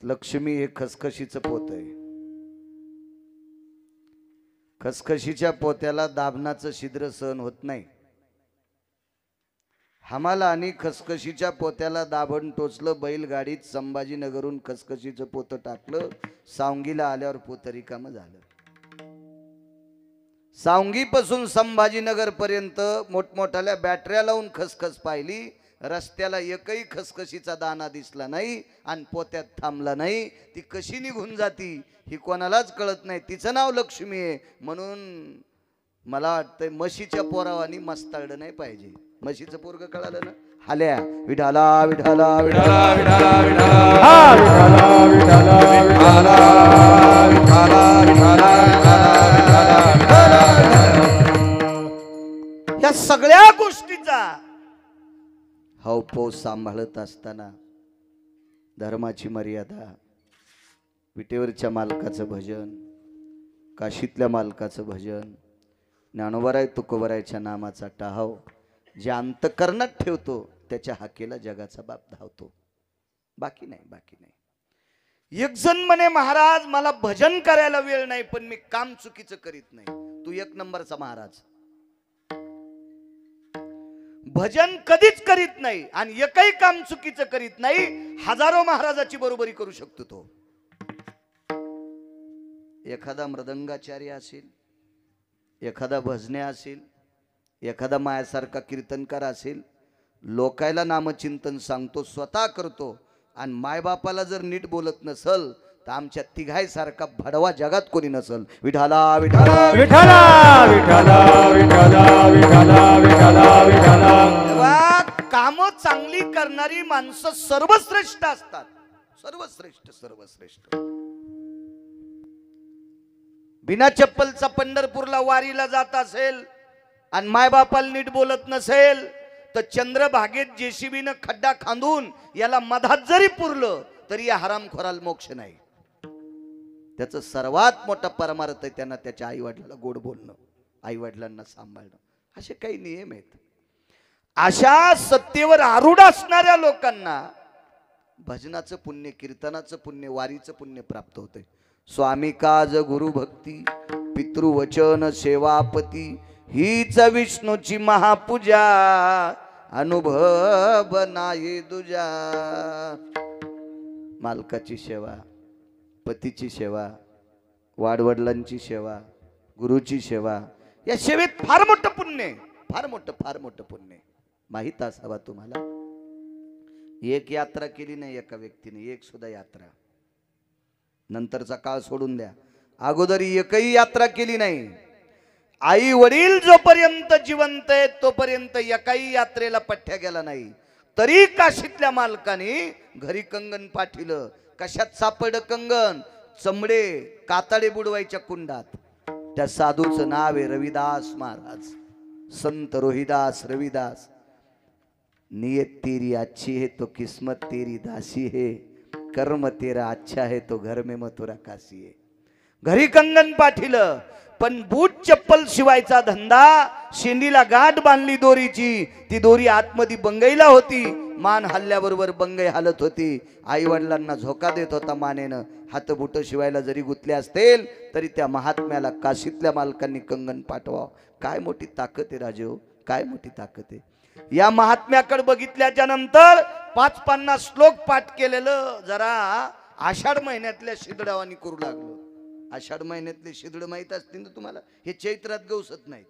लक्ष्मी हे खसखशीचं पोत आहे. खसखशीच्या पोत्याला दाबनाचं छिद्र सहन होत नाही. हमाला आणि खसखशीच्या पोत्याला दाबण टोचलं. बैलगाडीत संभाजीनगरहून खसखशीचं पोतं टाकलं. सावंगीला आल्यावर पोतं रिकामं झालं. सावंगीपासून संभाजीनगर पर्यंत मोठमोठ्याल्या बॅटऱ्या लावून खसखस पाहिली. रस्त्याला एकही खसखशीचा दाना दिसला नाही आणि पोत्यात थांबला नाही. ती कशी निघून जाती ही कोणालाच कळत नाही. तिचं नाव लक्ष्मी आहे. म्हणून मला वाटतंय म्हशीच्या पोरावानी मस्ताळलं नाही पाहिजे. म्हशीचं पोरग कळालं ना, हाल्या विठाला विठाला विठाला विठाला विठाला विठाला विठाला विठाला विठाला. या सगळ्या गोष्टीचा हावभाव सांभाळत असताना धर्माची मर्यादा, विटेवरच्या मालकाचं भजन, काशीतल्या मालकाचं भजन, ज्ञानोबाराय तुकोबारायच्या नामाचा टाहाव जे अंतकरणात ठेवतो त्याच्या हाकेला जगाचा बाप धावतो. बाकी नाही, बाकी नाही. एक जण म्हणे महाराज मला भजन करायला वेळ नाही पण मी काम चुकीचं करीत नाही. तू एक नंबरचा महाराज. भजन कधीच करीत नाही आणि एकही काम चुकीचं करीत नाही. हजारो महाराजाची बरोबरी करू शकतो तो. एखादा मृदंगाचार्य असेल, एखादा भजने असेल, एखादा मायासारखा कीर्तनकार असेल, लोकायला नामचिंतन सांगतो, स्वतः करतो आणि मायबापाला जर नीट बोलत नसल तर आमच्या तिघाईसारखा भडवा जगात कोणी नसल. विठाला विठाला विठाला विठाला विठाला विठाला विठाला विठाला. काम चांगली करणारी माणसं सर्वश्रेष्ठ असतात. सर्वश्रेष्ठ सर्वश्रेष्ठ. बिना चप्पलचा पंढरपूरला वारीला जात असेल आणि मायबापाला नीट बोलत नसेल तर चंद्रभागेत जेसीबीनं खड्डा खांदून याला मधात जरी पुरलं तरी या हरामखोराला मोक्ष नाही. त्याचं सर्वात मोठा परमार्थ आहे त्यांना त्याच्या आई वडिलांना गोड बोलणं, आई वडिलांना सांभाळणं. असे काही नियम आहेत. अशा सत्तेवर आरूढ असणाऱ्या लोकांना भजनाचं पुण्य, कीर्तनाचं पुण्य, वारीचं पुण्य प्राप्त होते. स्वामी काज गुरु भक्ती पितृवचन सेवापती हीच विष्णूची महापूजा अनुभव नाही दुजा. मालकाची सेवा, पतीची सेवा, वाडवडिलांची सेवा, गुरुची सेवा, या सेवेत फार मोठं पुण्य आहे. फार मोठं पुण्य माहित असावा तुम्हाला. एक यात्रा केली नाही एका व्यक्तीने, एक सुद्धा यात्रा. नंतरचा काळ सोडून द्या, अगोदर एकही यात्रा केली नाही. आई वडील जोपर्यंत जिवंत आहेत तोपर्यंत एकाही यात्रेला पठ्ठ्या गेला नाही. तरी काशीतल्या मालकाने घरी कंगन पाठिलं. कशात सापड कंगन? चमडे कातडे बुडवायच्या कुंडात. त्या साधूचं नाव आहे रविदास महाराज. संत रोहिदास रविदास. नियत तेरी अच्छी है तो किस्मत तेरी दासी है, कर्म तेरा अच्छा है तो घर में मथुरा काशी है. घरी कंगन पाठिलं पण बूट चप्पल शिवायचा धंदा. शेंडीला गाठ बांधली दोरीची. ती दोरी आतमध्ये बंगईला होती. मान हल्ल्याबरोबर बंगई हालत होती. आई वडिलांना झोका देत होता मानेनं. हातबुट शिवायला जरी गुतले असतील तरी त्या महात्म्याला काशीतल्या मालकांनी कंगन पाठवावं. काय मोठी ताकद आहे राजेहो, काय मोठी ताकद आहे. या महात्म्याकडे बघितल्याच्या नंतर 550 श्लोक पाठ केलेलं जरा आषाढ महिन्यातल्या शिदडावानी करू लागलो. आषाढ महिन्यातले शिदड माहित असतील ना तुम्हाला. हे चैत्रात गवसत नाहीत.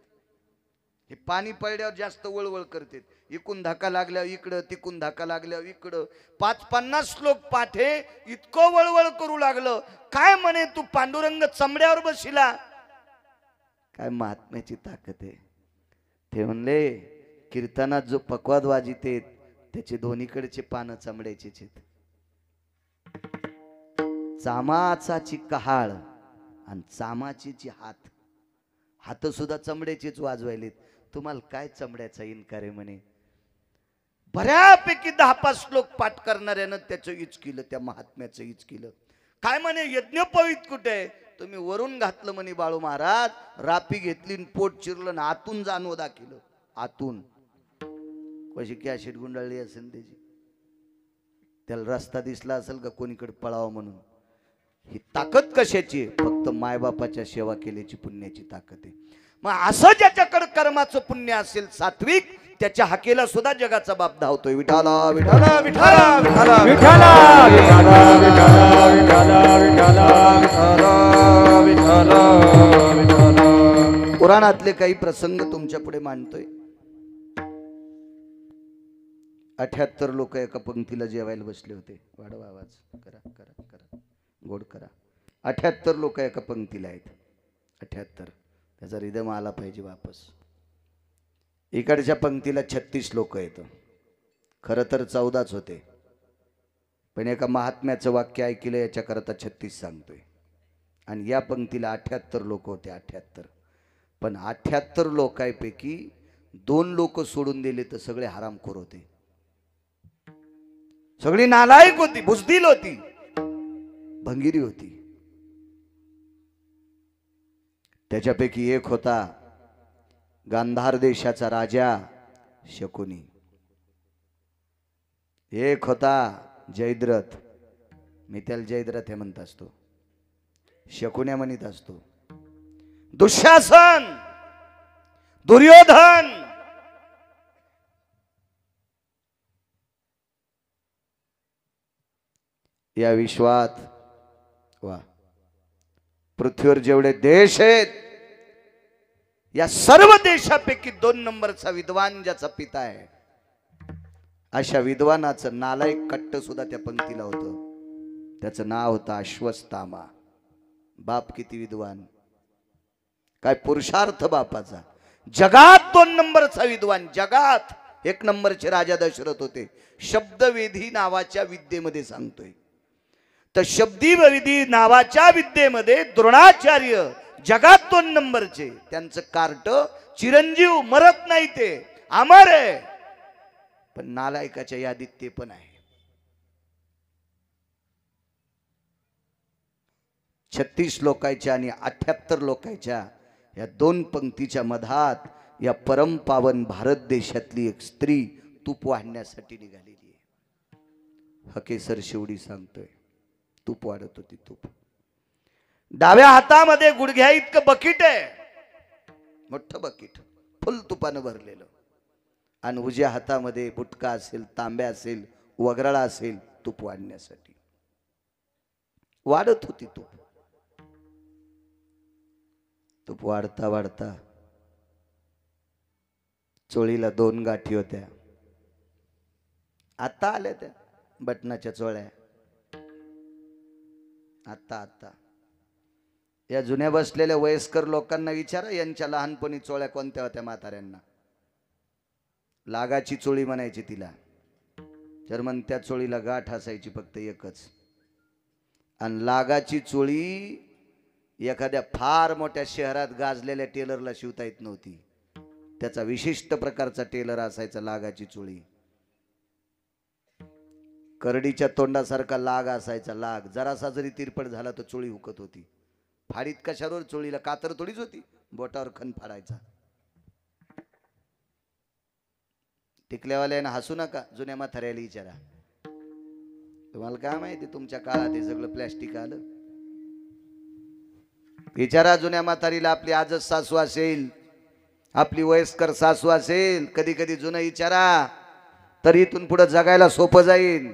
हे पाणी पडल्यावर जास्त वळवळ करतात. इकून धक्का लागल्यावर इकडं, तिकून धक्का लागल्यावर इकडं. 550 श्लोक पाठ हे इतकं वळवळ करू लागलं. काय म्हणे तू पांडुरंग चमड्यावर बसिला. काय महात्म्याची ताकद आहे. ते म्हणले कीर्तनात जो पकवाद वाजिते त्याचे दोन्हीकडचे पानं चमड्याचेच आहेत. चामाचाची कहाळ आणि चामाची हात, हात सुद्धा चमड्याचेच वाजवायलेत. तुम्हाला काय चमड्याचा इन्कार आहे म्हणे. बऱ्यापैकी 10-5 श्लोक पाठ करणाऱ्यानं त्याचं इच केलं, त्या महात्म्याचं इच केलं. काय म्हणे यज्ञोपवीत कुठे? तुम्ही वरून घातलं म्हणे बाळू महाराज. रापी घेतली, पोट चिरलं ना आतून जाणवं दाखिलं. आतून कशी ॲसिड गुंडाळली असेल त्याची. त्याला रस्ता दिसला असेल का कोणीकडे पळावं म्हणून? ही ताकद कशाची? फक्त मायबापाच्या सेवा केल्याची पुण्याची ताकद आहे. मग असं ज्याच्याकडे कर्माचं पुण्य असेल सात्विक, त्याच्या हाकेला सुद्धा जगाचा बाप धावतोय. विठाला विठाला विठाला विठाला विठाला विठाला. पुराणातले काही प्रसंग तुमच्या पुढे मांडतोय. 78 लोक एका पंक्तीला जेवायला बसले होते. वाढवा आवाज, करा करा करा, गोड करा. 78 लोक एका पंक्तीला आहेत. 78. त्याचा रिदम आला पाहिजे वापस. इकडच्या पंक्तीला 36 लोक आहेत. खरं तर 14च होते, पण एका महात्म्याचं वाक्य ऐकलं याच्याकरता 36 सांगतोय. आणि या पंक्तीला 78 लोक होते. 78. पण 78 लोकांपैकी 2 लोक सोडून दिले तर सगळे हरामखोर होते. सगळी नालायक होती, बुजदिल होती, भंगिरी होती. त्याच्यापैकी एक होता गांधार देशाचा राजा शकुनी. एक होता जयद्रथ. मी त्याला जयद्रथ हे म्हणत असतो, शकुन्या म्हणत असतो. दुःशासन, दुर्योधन, या विश्वात वा पृथ्वीवर जेवढे देश आहेत, या सर्व देशापैकी 2 नंबरचा विद्वान ज्याचा पिता आहे, अशा विद्वानाचं नालायक कट्ट सुद्धा त्या पंक्तीला होतं. त्याचं नाव होतं अश्वत्थामा. बाप किती विद्वान, काय पुरुषार्थ बापाचा. जगात 2 नंबरचा विद्वान, जगात 1 नंबरचे राजा दशरथ होते. शब्दवेधी नावाच्या विद्येमध्ये सांगतोय. तर शब्दवेधी नावाच्या विद्येमध्ये द्रोणाचार्य जगात 2 नंबरचे. त्यांचं कार्ट चिरंजीव, मरत नाही, ते अमर आहे. पण नालायकाच्या यादीत ते पण आहे. 36 लोकांच्या आणि 78 लोकांच्या या 2 पंक्तीच्या मधात या परमपावन भारत देशातली एक स्त्री तूप वाढण्यासाठी निघालेली आहे. हकेसर शिवडी सांगतोय, तूप वाढत होती. तूप डाव्या हातामध्ये गुडघ्या इतकं बकीट आहे, मोठं बकीट फुल तुपानं भरलेलं. आणि उजव्या हातामध्ये बुटका असेल, तांब्या असेल, वगराळा असेल, तूप वाढण्यासाठी. वाढत होती तूप. तूप वाढता वाढता चोळीला 2 गाठी होत्या. आता आल्या त्या बटनाच्या चोळ्या. आता या जुन्या बसलेल्या वयस्कर लोकांना विचारा, यांच्या लहानपणी चोळ्या कोणत्या होत्या म्हाताऱ्यांना? लागाची चोळी म्हणायची तिला. तर मग त्या चोळीला गाठ असायची फक्त एकच. आणि लागाची चोळी एखाद्या फार मोठ्या शहरात गाजलेल्या टेलरला शिवता येत नव्हती. त्याचा विशिष्ट प्रकारचा टेलर असायचा लागाची चोळी. करडीच्या तोंडासारखा लाग असायचा. लाग जरासा जरी तिरपट झाला तर चोळी हुकत होती. फाडीत कशावर? चोळीला कातर थोडीच होती, बोटावर खण फाडायचा. टिकल्यावाल्यानं हसू नका, जुन्या म्हाताऱ्याला विचारा. तुम्हाला काय माहिती, तुमच्या काळात हे सगळं प्लॅस्टिक आलं. विचारा जुन्या म्हातारीला. आपली आजच सासू असेल, आपली वयस्कर सासू असेल, कधी कधी जुनं विचारा, तर इथून पुढे जगायला सोपं जाईल.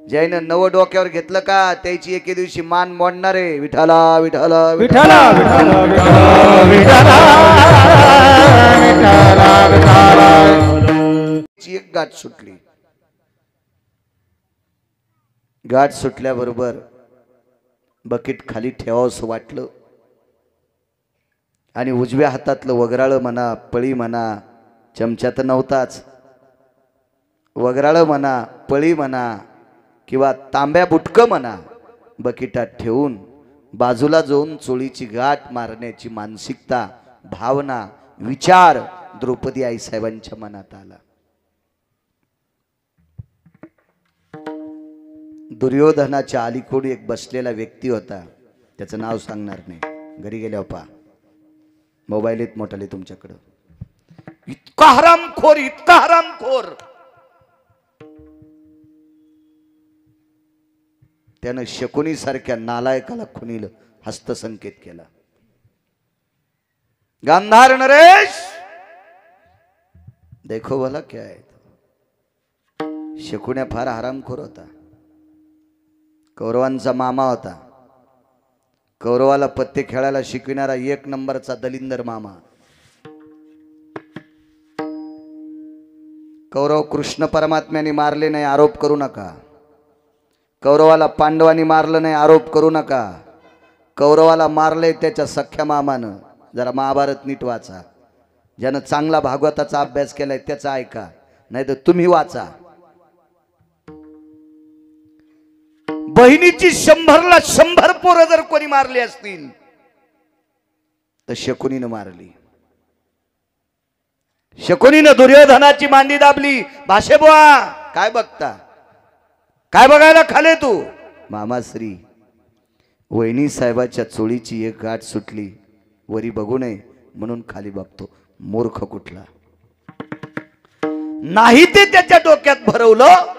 ज्यानं नवं डोक्यावर घेतलं का त्याची एके दिवशी मान मोडणार आहे. विठाला विठाला विठाला विठाला विठाला विठाला. एक गाठ सुटली. गाठ सुटल्याबरोबर बकेट खाली ठेवावंसं वाटलं. आणि उजव्या हातातलं वगराळं म्हणा, पळी म्हणा, चमचा तर नव्हताच, वगराळं म्हणा, पळी म्हणा किंवा तांब्या बुटकं म्हणा, बकेटात ठेवून बाजूला जाऊन चोळीची गाठ मारण्याची मानसिकता, भावना, विचार द्रौपदी आईसाहेबांच्या मनात आला. दुर्योधनाच्या अलीकडे एक बसलेला व्यक्ती होता. त्याचं नाव सांगणार नाही, घरी गेल्यावर पहा. मोबाईल येत मोठाले तुमच्याकडं. इतका हरामखोर, इतका हरामखोर. त्यानं शकुनी सारख्या नालायकाला खुनील हस्तसंकेत केला. गांधार नरेश देखो भला क्या है. शकुन्या फार हरामखोर होता. कौरवांचा मामा होता. कौरवाला पत्ते खेळायला शिकविणारा एक नंबरचा दलिंदर मामा. कौरव कृष्ण परमात्म्याने मारले नाही आरोप करू नका. कौरवाला पांडवांनी मारलं नाही आरोप करू नका. कौरवाला मारले त्याच्या सख्या मामानं. जरा महाभारत नीट वाचा. ज्यानं चांगला भागवताचा अभ्यास केलाय त्याचा ऐका, नाही तर तुम्ही वाचा. बहिणीची 100ला 100 पोरं जर कोणी मारली असतील तर शकुनीनं मारली. शकुनीनं दुर्योधनाची मांडी दाबली. भाषे बुवा काय बघता, काय बघायला खाले तू. मामाश्री वहिनी साहेबाच्या चोळीची एक गाठ सुटली, वरी बघू नये म्हणून खाली बघतो. मूर्ख कुठला. नाही ते त्याच्या डोक्यात भरवलं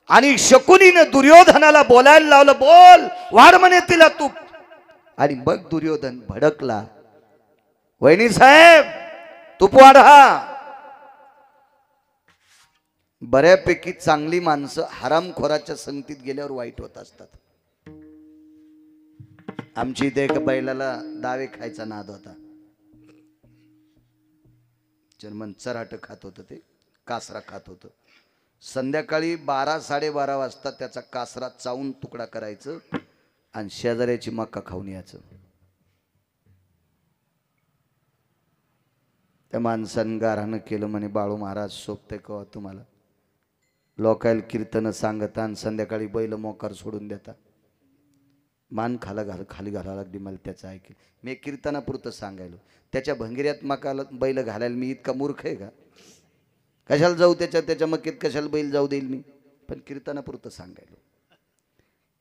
आणि शकुनीनं दुर्योधनाला बोलायला लावलं. बोल वाढ म्हणे तिला तूप. आणि मग दुर्योधन भडकला. वहिनी साहेब तूप वाढा. बऱ्यापैकी चांगली माणसं हरामखोराच्या संगतीत गेल्यावर वाईट होत असतात. आमची इथे एका बैलाला दावे खायचा नाद होता. जर्मन चराट खात होतं, ते कासरा खात होतं. संध्याकाळी 12-12:30 वाजता त्याचा कासरा चावून तुकडा करायचं आणि शेजाऱ्याची मक्का खाऊन यायचं. त्या माणसानं गारानं केलं म्हणे, बाळू महाराज सोपते का तुम्हाला. लोकायला कीर्तन सांगता आणि संध्याकाळी बैल मोकार सोडून देता. मान खाली घालायला लागली. मला त्याचं ऐकेल. मी कीर्तनापुरतं सांगायलो. त्याच्या भंगिऱ्यात मकाला बैल घालायला मी इतका मूर्ख आहे का. कशाला जाऊ त्याच्या मक्कीत, कशाला बैल जाऊ देईल मी. पण कीर्तनापुरतं सांगायलो.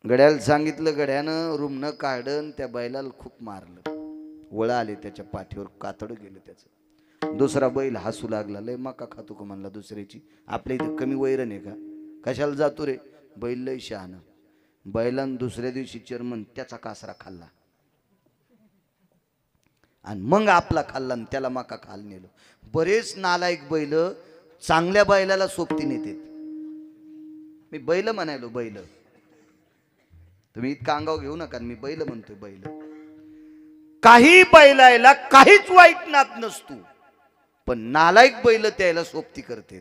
गड्याला सांगितलं. गड्यानं रुमनं काढन त्या बैलाला खूप मारलं. वळा आले त्याच्या पाठीवर, कातडं गेलं त्याचं. दुसरा बैल हसू लागला. लय मका खातो का म्हणला दुसऱ्याची. आपल्या इथं कमी वैरण आहे का, कशाला जातो रे. बैल लय शहाणं. बैलानं दुसऱ्या दिवशी चर्मन त्याचा कासरा खाल्ला आणि मग आपला खाल्ला आणि त्याला मका खाल नेलो. बरेच नालायक बैल चांगल्या बैलाला सोबती नेतात. मी बैल म्हणायलो बैल. तुम्ही इतका अंगाव घेऊ नका. मी बैल म्हणतोय बैल. काही बैलायला काहीच वाईट नात नसतो, पण नालायक बैल त्याला सोबती करतात.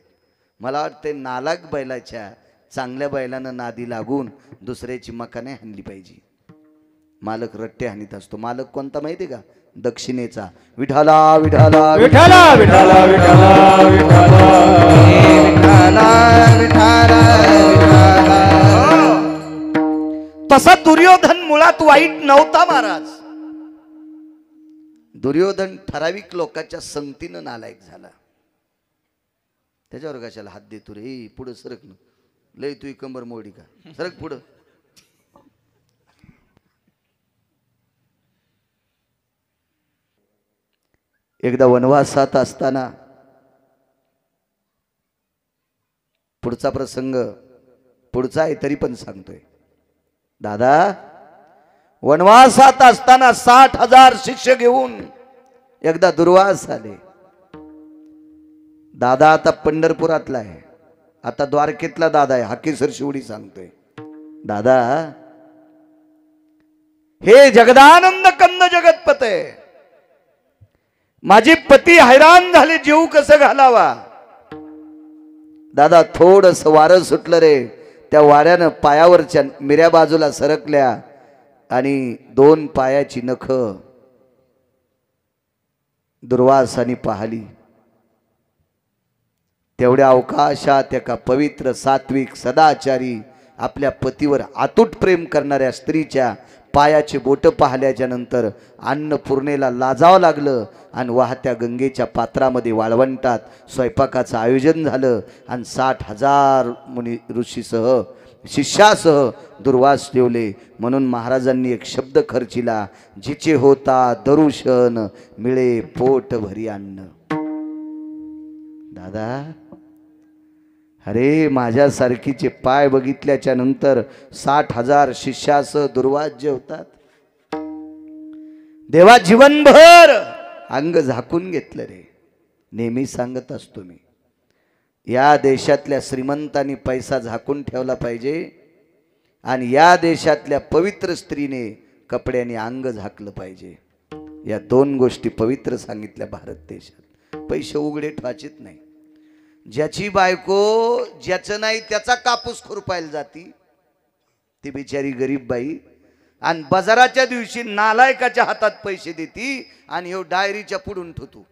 मला वाटतं नालायक बैलाच्या चांगल्या बैलानं नादी लागून दुसऱ्याची मका नाही हाणली पाहिजे. मालक रट्टे हाणीत असतो. मालक कोणता माहिती का, दक्षिणेचा. विठाला विठाला विठाला विठाला विठाला विठाला. तसा दुर्योधन मुळात वाईट नव्हता महाराज. दुर्योधन ठराविक लोकांच्या संगतीनं नालायक झाला. त्याच्यावर कशाला हात देतो रे. पुढे सरक न, लय तू कंबर मोडी का, सरक पुढं. एकदा वनवासात असताना, पुढचा प्रसंग पुढचा आहे तरी पण सांगतोय. दादा वनवासात असताना 60,000 शिष्य घेऊन एकदा दुर्वास आले. दादा आता पंढरपुरातला आहे, आता द्वारकेतला दादा आहे. हाकेसर शिवडी सांगतोय. दादा हे जगदानंद कंद जगतपते, माझे पती हैराण झाले, जीव कसं घालावा. दादा थोडस वारं सुटलं रे. त्या वाऱ्यानं पायावरच्या मिऱ्या बाजूला सरकल्या आणि 2 पायाची नख दुर्वासानी पाहिली. तेवढ्या अवकाशात एका पवित्र सात्विक सदाचारी आपल्या पतीवर अतूट प्रेम करणाऱ्या स्त्रीच्या पायाचे बोट पाहिल्याच्या नंतर अन्नपूर्णेला लाजावं लागलं आणि वाहत्या गंगेच्या पात्रामध्ये वाळवंटात स्वयंपाकाचं आयोजन झालं आणि 60,000 मुनी ऋषीसह शिष्यासह दुर्वास ठेवले. म्हणून महाराजांनी एक शब्द खर्चिला, जिचे होता दरुशन मिळे पोट भरी अन्न. दादा अरे माझ्यासारखीचे पाय बघितल्याच्या नंतर 60,000 शिष्यासह दुर्वास होतात. देवा जीवनभर अंग झाकून घेतलं रे. नेहमी सांगत असतो मी, या देशातल्या श्रीमंतांनी पैसा झाकून ठेवला पाहिजे आणि या देशातल्या पवित्र स्त्रीने कपड्याने अंग झाकलं पाहिजे. या दोन गोष्टी पवित्र सांगितल्या भारत देशात. पैसे उघडे ठेवायचेत नाही. ज्याची बायको ज्याचं नाही त्याचा कापूस खुरपायला जाती ती बिचारी गरीब बाई आणि बाजाराच्या दिवशी नालायकाच्या हातात पैसे देती आणि ह्यो डायरीच्या पुढून ठेवतो.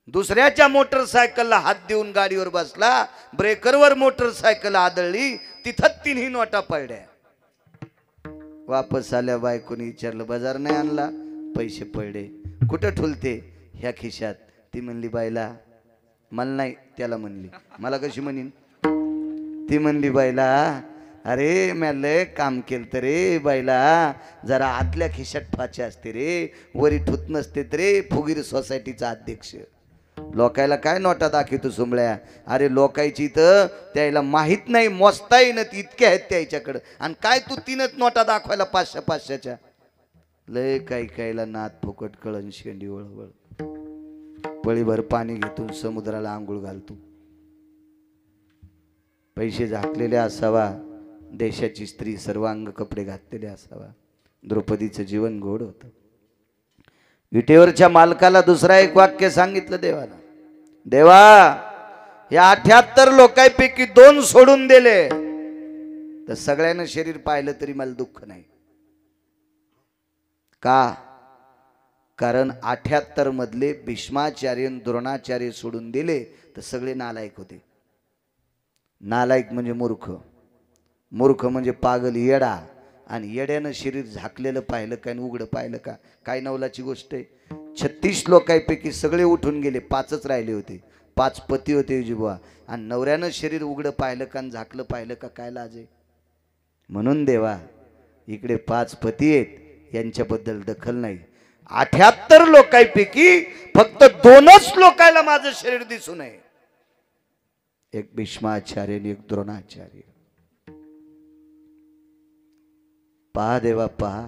दुसऱ्याच्या मोटरसायकलला हात देऊन गाडीवर बसला, ब्रेकरवर मोटरसायकल आदळली, तिथंच 3 नोटा पडल्या. वापस आल्या बायकोनी विचारलं, बाजार नाही आणला? पैसे पडले. कुठं ठुलते? ह्या खिशात. ती म्हणली, बायला मला नाही, त्याला म्हणली. मला कशी म्हणीन? ती म्हणली, बायला अरे म्या लय काम केलं तर रे बायला, जरा आतल्या खिशात फाचे असते रे, वरी ठुत नसते रे. फुगीर सोसायटीचा अध्यक्ष. लोकायला काय नोटा दाखवतो सुंबळ्या? अरे लोकायची तर त्याला माहित नाही, मोजता येईन इतके आहेत त्याच्याकडं. आणि काय तू 3च नोटा दाखवायला 500-500च्या? लय काही कायला नात फुकट कळण शेंडी वळवळ. पळीभर पाणी घेतून समुद्राला आंघोळ घालतो. पैसे झाकलेले असावा, देशाची स्त्री सर्वांग कपडे घातलेले असावा. द्रौपदीचं जीवन गोड होतं. विटेवरच्या मालकाला दुसरा एक वाक्य सांगितलं देवाला, देवा या 78 लोकांपैकी 2 सोडून दिले तर सगळ्यांना शरीर पाहिलं तरी मला दुःख नाही. का? कारण 78 मधले भीष्माचार्य द्रोणाचार्य सोडून दिले तर सगळे नालायक होते. नालायक म्हणजे मूर्ख, मूर्ख म्हणजे पागल, येडा. आणि येड्यानं शरीर झाकलेलं पाहिलं का आणि उघडं पाहिलं का? काय नवलाची गोष्ट आहे. 36 लोकांपैकी सगळे उठून गेले, 5च राहिले होते. 5 पती होते युजीबुवा. आणि नवऱ्यानं शरीर उघडं पाहिलं का आणि झाकलं पाहिलं का? काय लाज आहे? म्हणून देवा इकडे 5 पती आहेत, यांच्याबद्दल दखल नाही. 78 लोकांपैकी फक्त 2च लोकांना माझं शरीर दिसू नये. एक भीष्माचार्य आणि एक द्रोणाचार्य. पहा देवा पहा,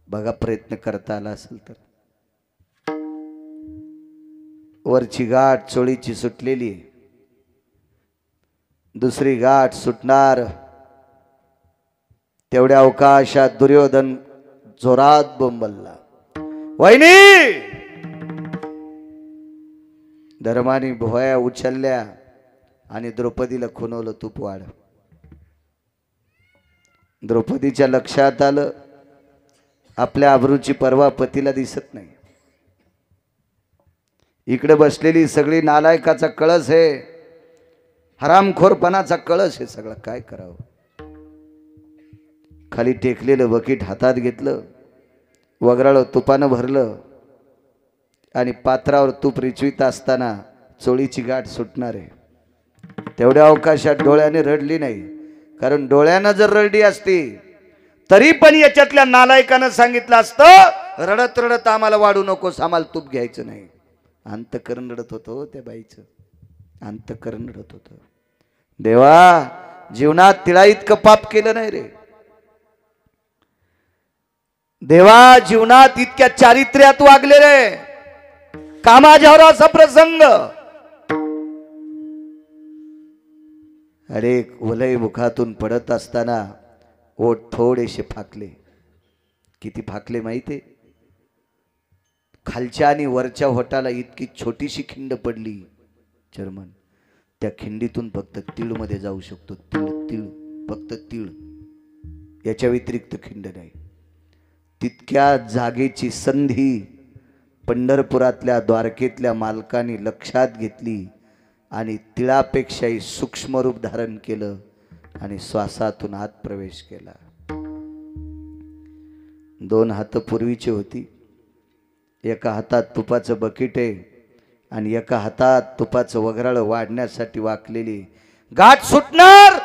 बघा प्रयत्न करता आला असेल तर. वरची गाठ चोळीची सुटलेली, दुसरी गाठ सुटणार. तेवढ्या अवकाशात दुर्योधन जोरात बोंबलला, वहिनी! धर्माने भुवया उचलल्या आणि द्रौपदीला खुणवलं, तूप वाढ. द्रौपदीच्या लक्षात आलं आपल्या आबरूची पर्वा पतीला दिसत नाही. इकडे बसलेली सगळी नालायकाचा कळस आहे, हरामखोरपणाचा कळस आहे सगळं. काय करावं? खाली टेकलेलं बकीट हातात घेतलं, वगराळं तुपानं भरलं आणि पात्रावर तूप रिचवीत असताना चोळीची गाठ सुटणार आहे. तेवढ्या अवकाशात डोळ्याने रडली नाही, कारण डोळ्यानं जर रडली असती तरी पण याच्यातल्या नालायकानं सांगितलं असतं, रडत रडत आम्हाला वाढू नकोस, आम्हाला तूप घ्यायचं नाही. अंतकरण रडत होतं त्या बाईचं, अंतकरण रडत होतं. देवा जीवनात तिला इतकं पाप केलं नाही रे. देवा जीवनात इतक्या चारित्र्यात वागले रे. कामाच्यावर असा प्रसंग. अरे वलय मुखातून पडत असताना ओठ थोडेसे फाकले. किती फाकले माहिती? खालच्या आणि वरच्या होटाला इतकी छोटीशी खिंड पडली चर्मन. त्या खिंडीतून फक्त तीळ मध्ये जाऊ शकतो. तीळ तीळ फक्त तीळ, याच्या व्यतिरिक्त खिंड नाही. तितक्या जागेची संधी पंढरपुरातल्या द्वारकेतल्या मालकाने लक्षात घेतली आणि तिळापेक्षाही सूक्ष्म रूप धारण केलं आणि श्वासातून आत प्रवेश केला. 2 हात पूर्वीची होती. एका हातात तुपाचं बकीट आहे आणि एका हातात तुपाचं वगराळं वाढण्यासाठी वाकलेली गाठ सुटणार.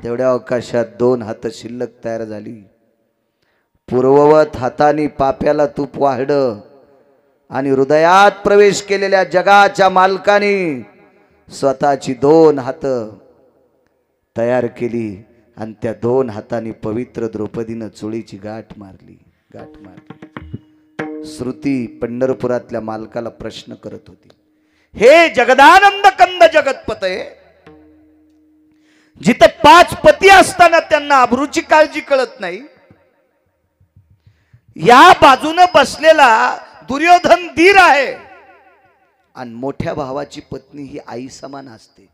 तेवढ्या अवकाशात 2 हात शिल्लक तयार झाली. पूर्ववत हाताने पाप्याला तूप वाढलं आणि हृदयात प्रवेश केलेल्या जगाच्या मालकाने स्वतःची 2 हात तयार केली आणि त्या 2 हातांनी पवित्र द्रौपदीनं चोळीची गाठ मारली. श्रुती पंढरपुरातल्या मालकाला प्रश्न करत होती, हे जगदानंद कंद जगतपते, जिथे 5 पती असताना त्यांना अब्रूची काळजी कळत नाही, या बाजूने बसलेला दुर्योधन धीर आहे आणि मोठ्या भावाची पत्नी ही आई समान असते.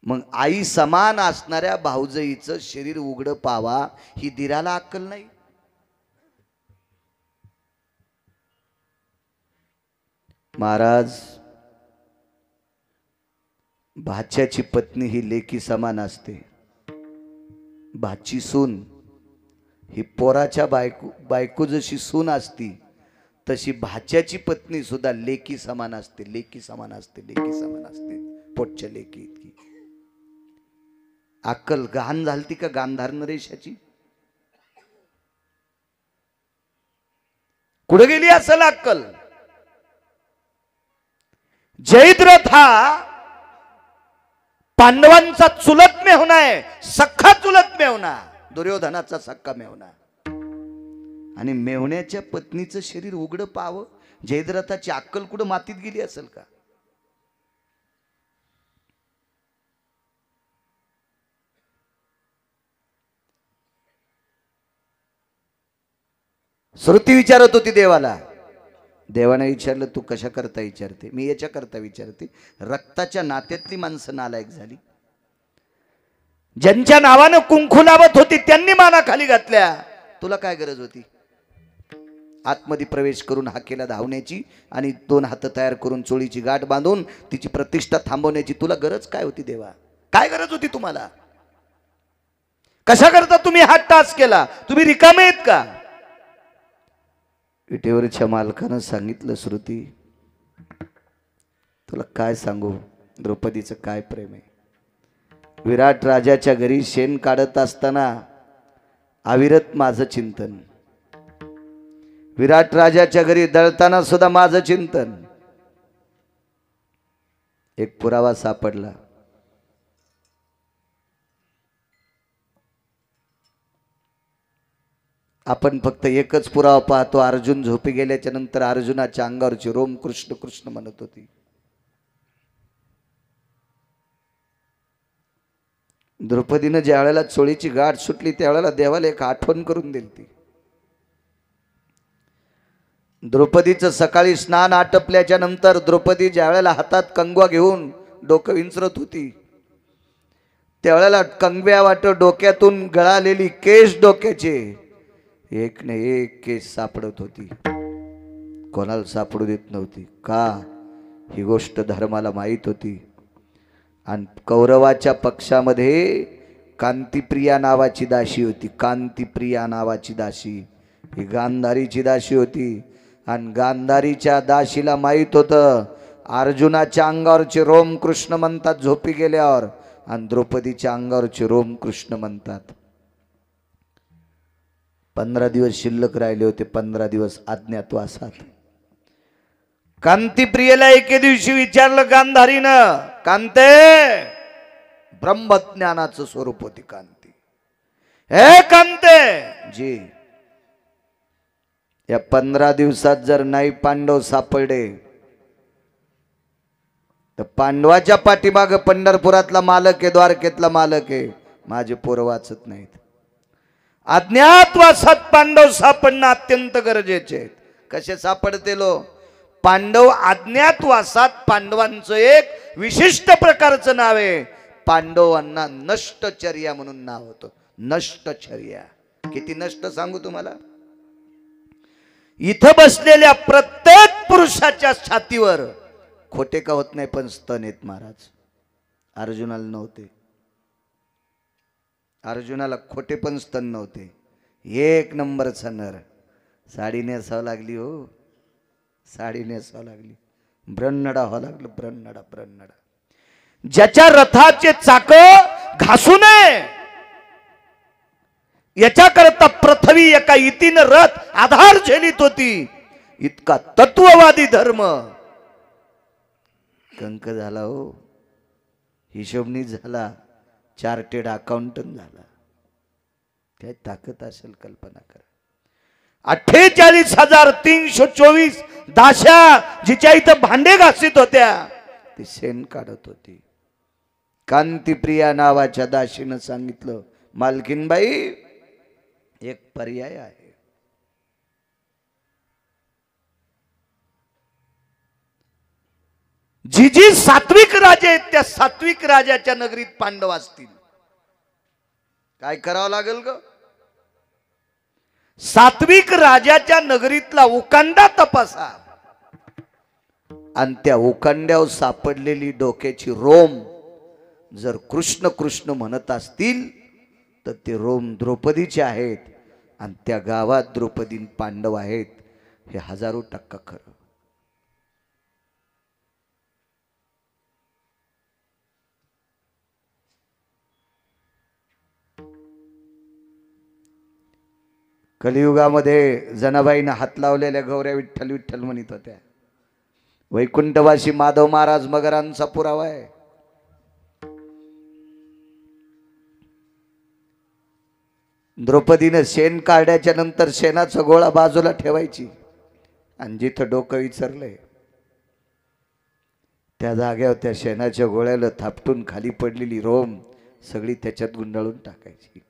मग आई समान असणाऱ्या भाऊजाईचं शरीर उघडं पावा ही धीराला अक्कल नाही. महाराज, भाच्याची पत्नी ही लेकी समान असते. भाची सून ही पोराच्या बायको जशी सून असती तशी भाच्याची पत्नी सुद्धा लेकी समान असते. लेकी समान असते, लेकी समान असते, पोटच्या लेकी इतकी. अक्कल गहाण झालती का गांधार नरेशाची? कुठे गेली असेल अक्कल? जयद्रथ हा पांडवांचा चुलत मेहुणा आहे, सख्खा चुलत मेहुणा, दुर्योधनाचा सख्खा मेहुणा. आणि मेहुण्याच्या पत्नीचं शरीर उघडं पाहावं, जयद्रथाची अक्कल कुठं मातीत गेली असेल का? श्रुती विचारत होती देवाला. देवाने विचारलं, तू कशा करता विचारते? मी याच्या करता विचारते, रक्ताच्या नात्यातली माणसं नालायक झाली. ज्यांच्या नावानं कुंकू लावत होती त्यांनी माना खाली घातल्या. तुला काय गरज होती आतमध्ये प्रवेश करून हाकेला धावण्याची आणि 2 हात तयार करून चोळीची गाठ बांधून तिची प्रतिष्ठा थांबवण्याची? तुला गरज काय होती देवा? काय गरज होती तुम्हाला? कशा करता तुम्ही हा टास्क केला? तुम्ही रिकामे आहेत का? विटेवरच्या मालकानं सांगितलं, श्रुती तुला काय सांगू, द्रौपदीचं काय प्रेम आहे. विराट राजाच्या घरी शेण काढत असताना अविरत माझं चिंतन, विराट राजाच्या घरी दळताना सुद्धा माझं चिंतन. एक पुरावा सापडला. आपण फक्त एकच पुरावा पाहतो. अर्जुन झोपी गेल्याच्या नंतर अर्जुनाच्या अंगावरची रोम कृष्ण कृष्ण म्हणत होती. द्रौपदीनं ज्या वेळेला चोळीची गाठ सुटली त्यावेळेला देवाला एक आठवण करून दिली ती. द्रौपदीचं सकाळी स्नान आटपल्याच्या नंतर द्रौपदी ज्या वेळेला हातात कंगवा घेऊन डोकं विंचरत होती त्यावेळेला कंगव्या वाट डोक्यातून गळालेली केस डोक्याचे एक ने एक केस सापडत होती. कोणाला सापडू देत नव्हती. का? ही गोष्ट धर्माला माहीत होती. आणि कौरवाच्या पक्षामध्ये कांतिप्रिया नावाची दासी होती. कांतिप्रिया नावाची दासी ही गांधारीची दासी होती. आणि गांधारीच्या दासीला माहीत होतं अर्जुनाच्या अंगावरचे रोम कृष्ण म्हणतात झोपी गेल्यावर, आणि द्रौपदीच्या अंगावरचे रोम कृष्ण म्हणतात. 15 दिवस शिल्लक राहिले होते. 15 दिवस अज्ञातवासात. कांतिप्रियेला एके दिवशी विचारलं गांधारीनं, कांते, ब्रह्मज्ञानाचं स्वरूप होती कांती. हे कांते जी, या 15 दिवसात जर नाही पांडव सापडले तर पांडवाच्या पाठीमाग पंढरपुरातला मालक आहे, द्वारकेतला मालक आहे, माझे पोरं वाचत नाहीत. अज्ञातवासात पांडव सापडणं अत्यंत गरजेचे आहेत. कसे सापडते लो? पांडव अज्ञातवासात. पांडवांचं एक विशिष्ट प्रकारचं नाव आहे. पांडवांना नष्टचर्या म्हणून नाव होतं. नष्टचर्या. किती नष्ट सांगू तुम्हाला? इथं बसलेल्या प्रत्येक पुरुषाच्या छातीवर खोटे का होत नाही पण स्तन आहेत महाराज. अर्जुनाला नव्हते. अर्जुनाला खोटे पण स्तन नव्हते. एक नंबरचा नर. साडी नेसावं लागली हो, साडी नेसावं लागली. ब्रह्नडा व्हावं लागलं. ब्रह्नडा ब्रह्नडा. ज्याच्या रथाचे चाक घासू नये याच्याकरता पृथ्वी एका इतीनं रथ आधार झेलीत होती. इतका तत्ववादी धर्म कंक झाला हो. हिशोबनी झाला, चार्टेड अकाउंटंट झाला. काय ताकद असेल कल्पना करा. 48,324 दाशा जिच्या इथं भांडे घासीत होत्या ती शेण काढत होती. कांतीप्रिया नावाच्या दाशीनं सांगितलं, मालकीनबाई एक पर्याय आहे. जी जी सात्विक राजे आहेत त्या सात्विक राजाच्या नगरीत पांडव असतील. काय करावं लागेल ग? सात्विक राजाच्या नगरीतला उकांडा तपासा आणि त्या उकांड्यावर सापडलेली डोक्याची रोम जर कृष्ण कृष्ण म्हणत असतील तर ते रोम द्रौपदीचे आहेत आणि त्या गावात द्रौपदी पांडव आहेत. हे 1000% खरं. कलियुगामध्ये जनाबाईनं हात लावलेल्या गौऱ्या विठ्ठल विठ्ठल म्हणत होत्या. वैकुंठवासी माधव महाराज मगरांचा पुरावा आहे. द्रौपदीनं शेण काढ्याच्या नंतर शेणाचा गोळा बाजूला ठेवायची आणि जिथं डोकं विचारलंय त्या जागेवर त्या शेणाच्या गोळ्याला थापटून खाली पडलेली रोम सगळी त्याच्यात गुंडाळून टाकायची.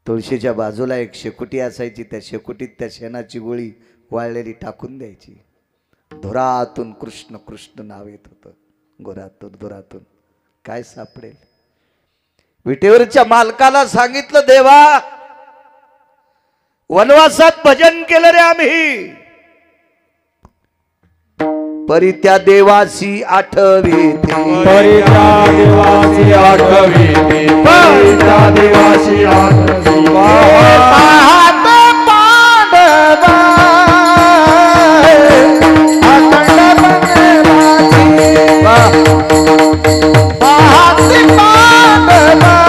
तुळशीच्या बाजूला एक शेकोटी असायची, त्या शेकोटीत त्या शेणाची गोळी वाळलेली टाकून द्यायची. धुरातून कृष्ण कृष्ण नाव येत होतं. गोरातून धुरातून काय सापडेल? विटेवरच्या मालकाला सांगितलं, देवा वनवासात भजन केलं रे आम्ही, परी त्या देवासी आठवीती, परी त्या देवासी आठवीती, परी त्या देवासी आठवीती. पाहत पांडवा अखंड बनवासी, पाहत पांडवा अखंड बनवासी, पाहत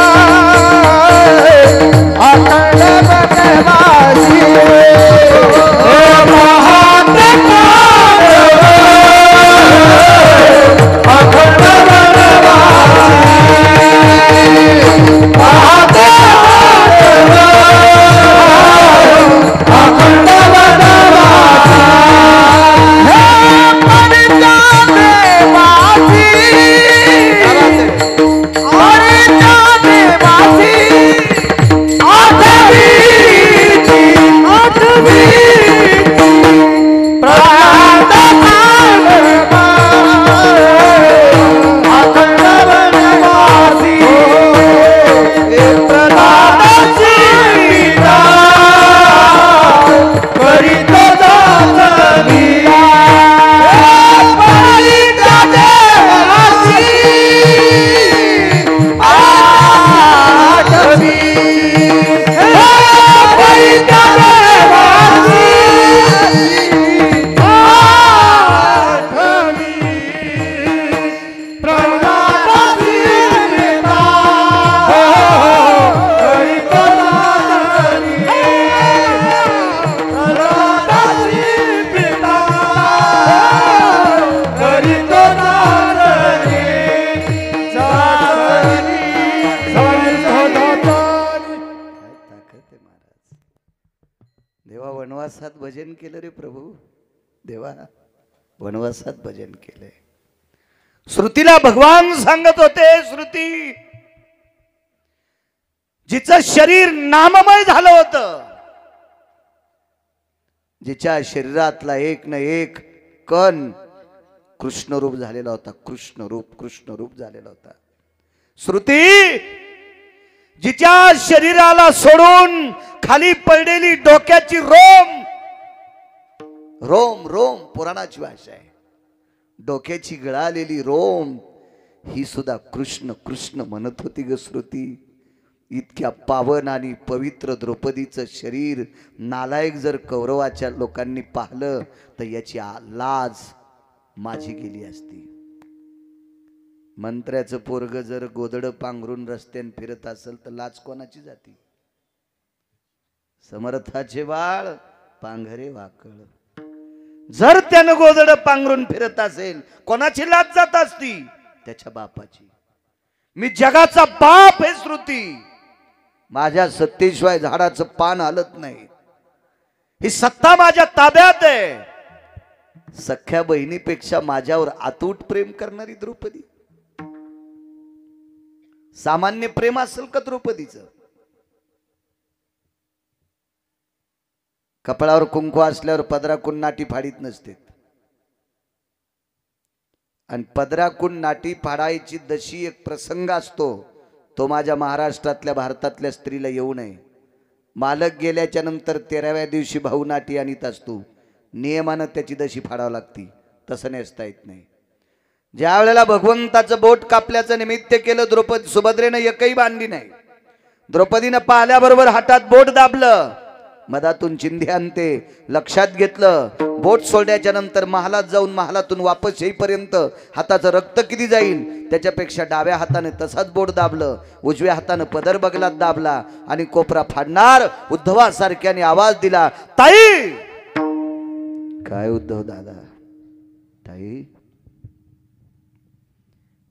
वनवासात भजन केलं रे प्रभू. देवा वनवासात भजन केलंय. श्रुतीला भगवान सांगत होते, श्रुती जिचं शरीर नाममय झालं होतं, जिच्या शरीरातला एक न एक कण कृष्ण रूप झालेला होता, कृष्ण रूप झालेला होता. श्रुती जिच्या शरीराला सोडून खाली पडलेली डोक्याची रोम, रोम रोम पुराणाची भाषा आहे, डोक्याची गळालेली रोम ही सुद्धा कृष्ण कृष्ण म्हणत होती ग श्रुती. इतक्या पावन आणि पवित्र द्रौपदीचं शरीर नालायक जर कौरवाच्या लोकांनी पाहिलं तर याची लाज माझी गेली असती. मंत्र्याचं पोरग जर गोदड पांघरून रस्त्यान फिरत असेल तर लाज कोणाची जाती? समर्थाचे बाळ पांघरे वाकळ. जर त्यानं गोदड पांघरून फिरत असेल, कोणाची लाज जात असती? त्याच्या बापाची. मी जगाचा बाप हे श्रुती, माझ्या सत्तेशिवाय झाडाचं पान हलत नाही. ही सत्ता माझ्या ताब्यात आहे. सख्या बहिणीपेक्षा माझ्यावर अतूट प्रेम करणारी द्रौपदी. सामान्य प्रेम असेल का द्रौपदीचं? कपाळावर कुंकू असल्यावर पदराकून नाटी फाडीत नसते. आणि पदराकून नाटी फाडायची दशी एक प्रसंग असतो, तो माझ्या महाराष्ट्रातल्या भारतातल्या स्त्रीला येऊ नये. मालक गेल्याच्या नंतर 13व्या दिवशी भाऊ नाटी आणीत असतो. नियमानं त्याची दशी फाडावं लागती, तसं नेसता येत नाही. ज्या वेळेला भगवंताचं बोट कापल्याचं निमित्त केलं, द्रौपदी सुभद्रेनं एकही बांधली नाही. द्रौपदीनं पाहिल्याबरोबर हातात बोट दाबलं, मधातून चिंधी आणते, लक्षात घेतलं. बोट सोडल्याच्या नंतर महालात जाऊन महालातून वापस येईपर्यंत हाताचं रक्त किती जाईल त्याच्यापेक्षा डाव्या हाताने तसाच बोट दाबलं, उजव्या हाताने पदर बगलात दाबला आणि कोपरा फाडणार उद्धवासारख्याने आवाज दिला, ताई. काय उद्धव दादा? ताई.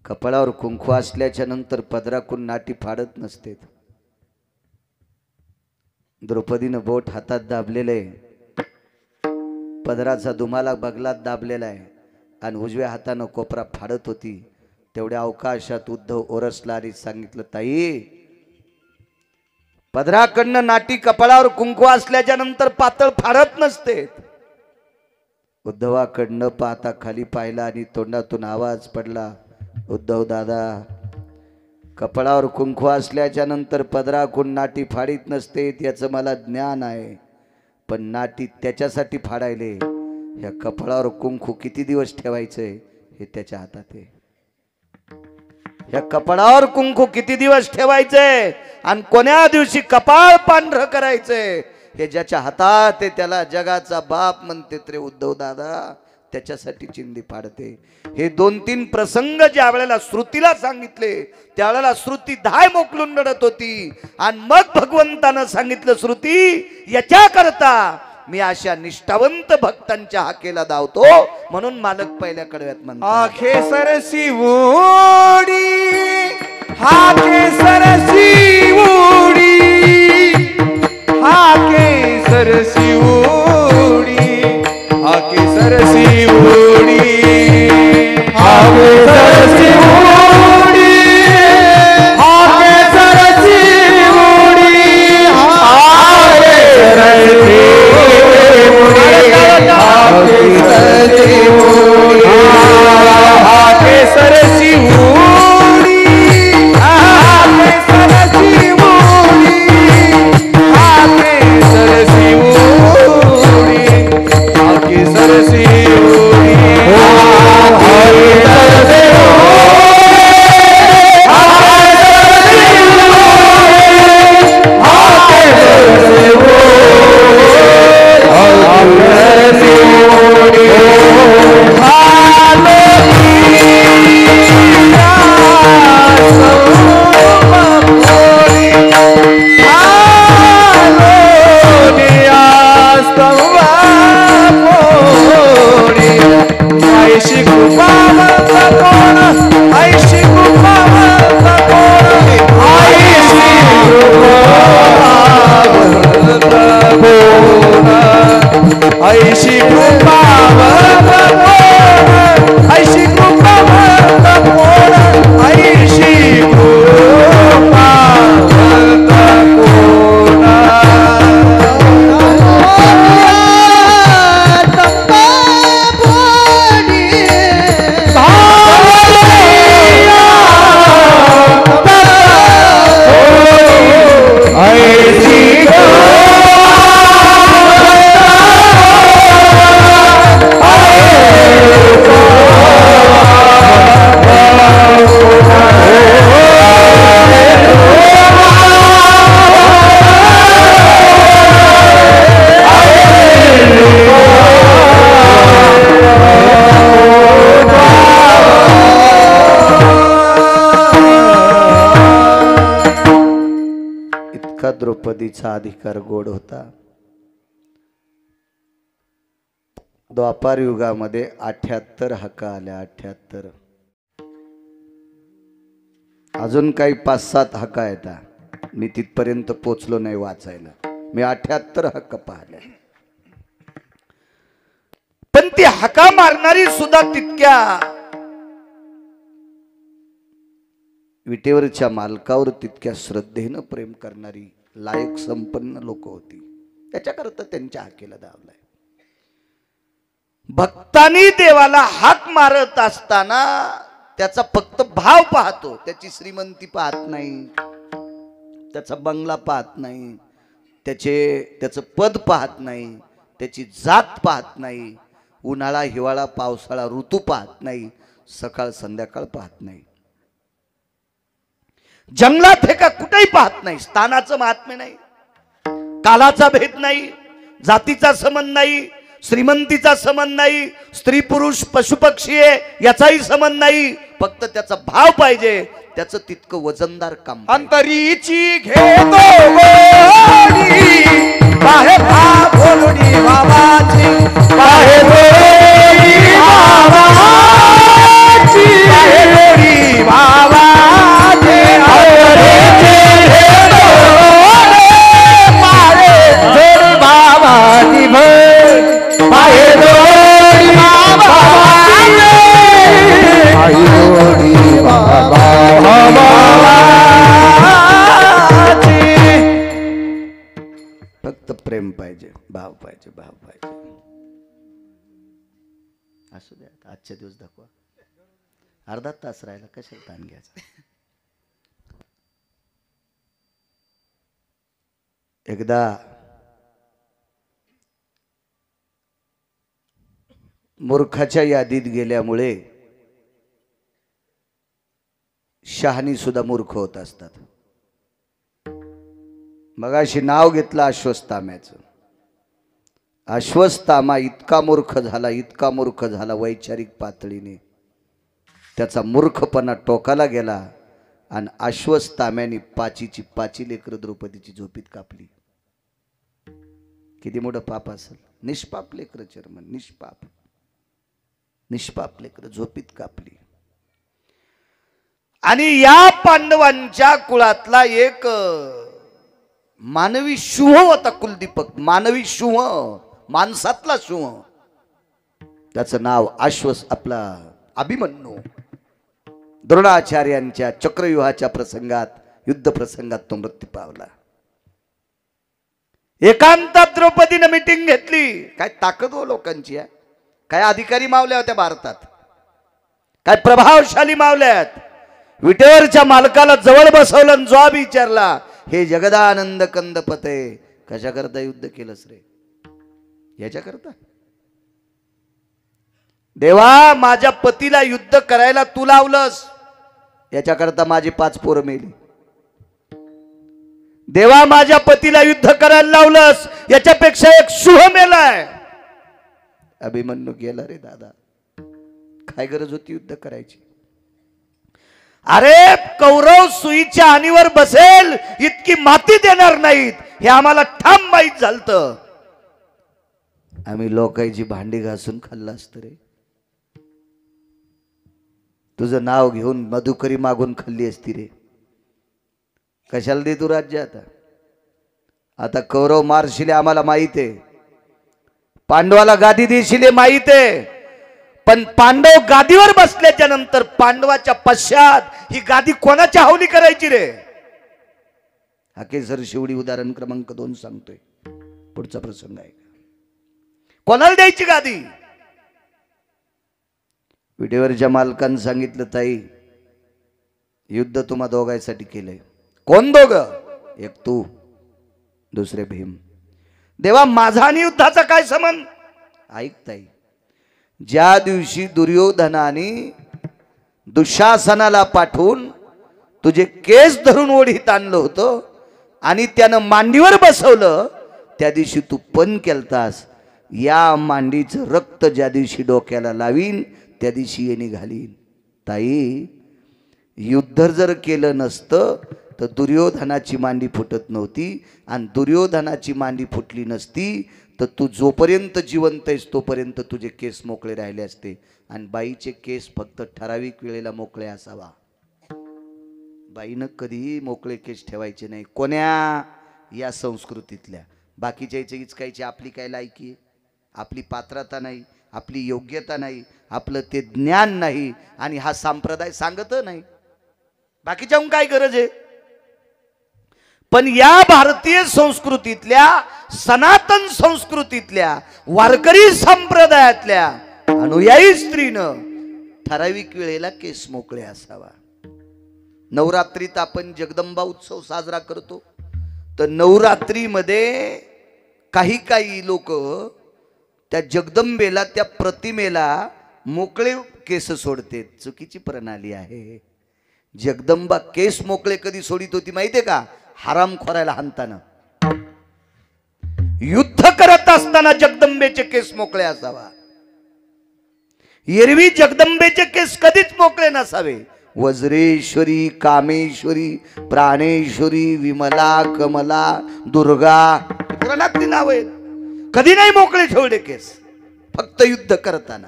कपाळावर कुंकू असल्याच्या नंतर पदराकून नाटी फाडत नसते. द्रौपदीनं बोट हातात दाबलेलं आहे, पदराचा दुमाला बगलात दाबलेला आहे आणि उजव्या हातानं कोपरा फाडत होती. तेवढ्या अवकाशात उद्धव ओरसला आणि सांगितलं, ताई, पदराकडनं नाटी कपाळावर कुंकू असल्याच्या नंतर पातळ फाडत नसते. उद्धवाकडनं पाहता खाली पाहिला आणि तोंडातून आवाज पडला, उद्धव दादा, कपाळावर कुंकू असल्याच्या नंतर पदराकून नाटी फाडीत नसते याचं मला ज्ञान आहे, पण नाटी त्याच्यासाठी फाडायले. ह्या कपाळावर कुंकू किती दिवस ठेवायचंय हे त्याच्या हातात आहे. ह्या कपाळावर कुंकू किती दिवस ठेवायचंय आणि कोण्या दिवशी कपाळ पांढरं करायचंय हे ज्याच्या हातात आहे त्याला जगाचा बाप म्हणते रे उद्धव दादा. त्याच्यासाठी चिंधी फाडते. हे 2-3 प्रसंग ज्या वेळेला श्रुतीला सांगितले त्यावेळेला श्रुती धाय मोकलून रडत होती. आणि मग भगवंतानं सांगितलं, श्रुती, याच्या करता मी अशा निष्ठावंत भक्तांच्या हाकेला धावतो. म्हणून मालक पहिल्या कडव्यात म्हणतात, आखे सरसी ओडी, हाके सरसी ओडी, हाके सरसी ओडी, हाके सरसी ओडी, हाके सरसी ओडी, हाके सरसी ओडी, हाके सरसी ओडी, हाके सरसी ओडी, हाके सरसी ओडी, हाके सरसी ओडी, हाके सरसी ओडी, हाके सरसी ओडी, ऐशी कृपा ऐशी कृपा ऐशी कृपा द्रौपदीचा अधिकार गोड होता. द्वापार युगामध्ये 78 हाका आल्या. 78. अजून काही 5-7 हाका येतात. मी तिथपर्यंत पोचलो नाही वाचायला. मी 78 हक्क पाहिले. पण ती हाका मारणारी सुद्धा तितक्या विटेवरच्या मालकावर तितक्या श्रद्धेनं प्रेम करणारी लायक संपन्न लोक होती. त्याच्याकरता त्यांच्या हाकेला धावलाय. भक्तांनी देवाला हाक मारत असताना त्याचा फक्त भाव पाहतो. त्याची श्रीमंती पाहत नाही, त्याचा बंगला पाहत नाही, त्याचं पद पाहत नाही, त्याची जात पाहत नाही, उन्हाळा हिवाळा पावसाळा ऋतू पाहत नाही, सकाळ संध्याकाळ पाहत नाही, जंगलात हे का कुठेही पाहत नाही. स्थानाचं महात्म्य नाही, कालाचा भेद नाही, जातीचा संबंध नाही, श्रीमंतीचा संबंध नाही, स्त्री पुरुष पशु पक्षी आहे याचाही संबंध नाही. फक्त त्याचा भाव पाहिजे, त्याचं तितकं वजनदार काम. अंतरीची घेतो गोडी बाहे बोलडी बाबाची बाहे बोलडी बाबाची बाहे बोलडी बाबाची अंतरीची घेतो मारे जोड बाबाची भर बाहे बोलडी बाबाची बाहे बोलडी बाबा फक्त प्रेम पाहिजे, भाव पाहिजे, भाव पाहिजे. असू द्या, आजच्या दिवस दाखवा. अर्धा तास राहिला, कशाला ताण घ्यायचा. एकदा मूर्खाच्या यादीत गेल्यामुळे शहाणी सुद्धा मूर्ख होत असतात. मगाशी नाव घेतलं अश्वत्थाम्याचं. अश्वत्थामा इतका मूर्ख झाला, इतका मूर्ख झाला वैचारिक पातळीने. त्याचा मूर्खपणा टोकाला गेला आणि अश्वत्थाम्याने 5 लेकरं द्रौपदीची झोपीत कापली. किती मोठं पाप असेल. निष्पाप लेकरं चर्मन, निष्पाप लेकरं झोपीत कापली. आणि या पांडवांच्या कुळातला एक मानवी शुंह होता, कुलदीपक. मानवी शुंह, माणसातला शुंह. त्याचं नाव आपला अभिमन्यू. द्रोणाचार्यांच्या चक्रव्यूहाच्या प्रसंगात, युद्ध प्रसंगात तो मृत्यू पावला. एकांतात द्रौपदीने मीटिंग घेतली. काय ताकद हो लोकांची आहे. काय अधिकारी मावल्या होत्या भारतात, काय प्रभावशाली मावल्यात. विटेवरच्या मालकाला जवळ बसवलं आणि जॉब विचारला, हे जगदानंद कंदपते कशाकरता युद्ध केलंस रे? याच्याकरता. देवा, माझ्या पतीला युद्ध करायला तू लावलंस, याच्याकरता माझी 5 पोरं मेली. देवा, माझ्या पतीला युद्ध करायला लावलंस, याच्यापेक्षा एक शुह मेलाय. अभिमन्यू गेला रे दादा. काय गरज होती युद्ध करायची? अरे, कौरव सुईच्या हानीवर बसेल इतकी माती देणार नाहीत, हे आम्हाला ठाम माहीत झालतं. आम्ही लोकांची भांडी घासून खाल्लं असतं रे. तुझं नाव घेऊन मधुकरी मागून खाल्ली असती रे. कशाला दे तू राज्य? आता कौरव मारशिले आम्हाला माहित आहे, पांडवाला गादी देशिले माहित आहे. पण पांडव गादीवर बसल्याच्या नंतर पांडवाच्या पश्चात ही गादी कोणाच्या हवली करायची रे? हाकेसर शिवडी उदाहरण क्रमांक 2 सांगतोय. पुढचा प्रसंग आहे. कोणाला द्यायची गादी? विटेवरच्या मालकानं सांगितलं, ताई, युद्ध तुम्हा दोघांसाठी केलंय. कोण दोघं? एक तू, दुसरे भीम. देवा, माझा आणि युद्धाचा काय संबंध? ऐक ताई, ज्या दिवशी दुर्योधनाने दुःशासनाला पाठवून तुझे केस धरून ओढीत आणलं होतं आणि त्यानं मांडीवर बसवलं, त्या दिवशी तू पण केलतास. या मांडीचं रक्त ज्या दिवशी डोक्याला लावीन त्या दिवशी ये निघालीन. ताई, युद्ध जर केलं नसतं तर दुर्योधनाची मांडी फुटत नव्हती, आणि दुर्योधनाची मांडी फुटली नसती तर तू जोपर्यंत जिवंत आहेस तोपर्यंत तुझे केस मोकळे राहिले असते. आणि बाईचे केस फक्त ठराविक वेळेला मोकळे असावा. बाईनं कधीही मोकळे केस ठेवायचे नाही. कोण्या या संस्कृतीतल्या. बाकीच्या इचकायची आपली काय लायकी, आपली पात्रता नाही, आपली योग्यता नाही, आपलं ते ज्ञान नाही, आणि हा संप्रदाय सांगत नाही. बाकीच्याहून काय गरज आहे. पण या भारतीय संस्कृतीतल्या, सनातन संस्कृतीतल्या, वारकरी संप्रदायातल्या अनुयायी स्त्रीनं ठराविक वेळेला केस मोकळे असावा. नवरात्रीत आपण जगदंबा उत्सव साजरा करतो. तर नवरात्रीमध्ये काही लोक त्या जगदंबेला, त्या प्रतिमेला मोकळे केस सोडते. चुकीची प्रणाली आहे. जगदंबा केस मोकळे कधी सोडित होती माहितीये का? हरामखोराला हाणताना. युद्ध करत असताना जगदंबेचे केस मोकळे असावा. एरवी जगदंबेचे केस कधीच मोकळे नसावे. वज्रेश्वरी, कामेश्वरी, प्राणेश्वरी, विमला, कमला, दुर्गा, पुराणातली नाव आहेत. कधी नाही मोकळे ठेवले केस, फक्त युद्ध करताना.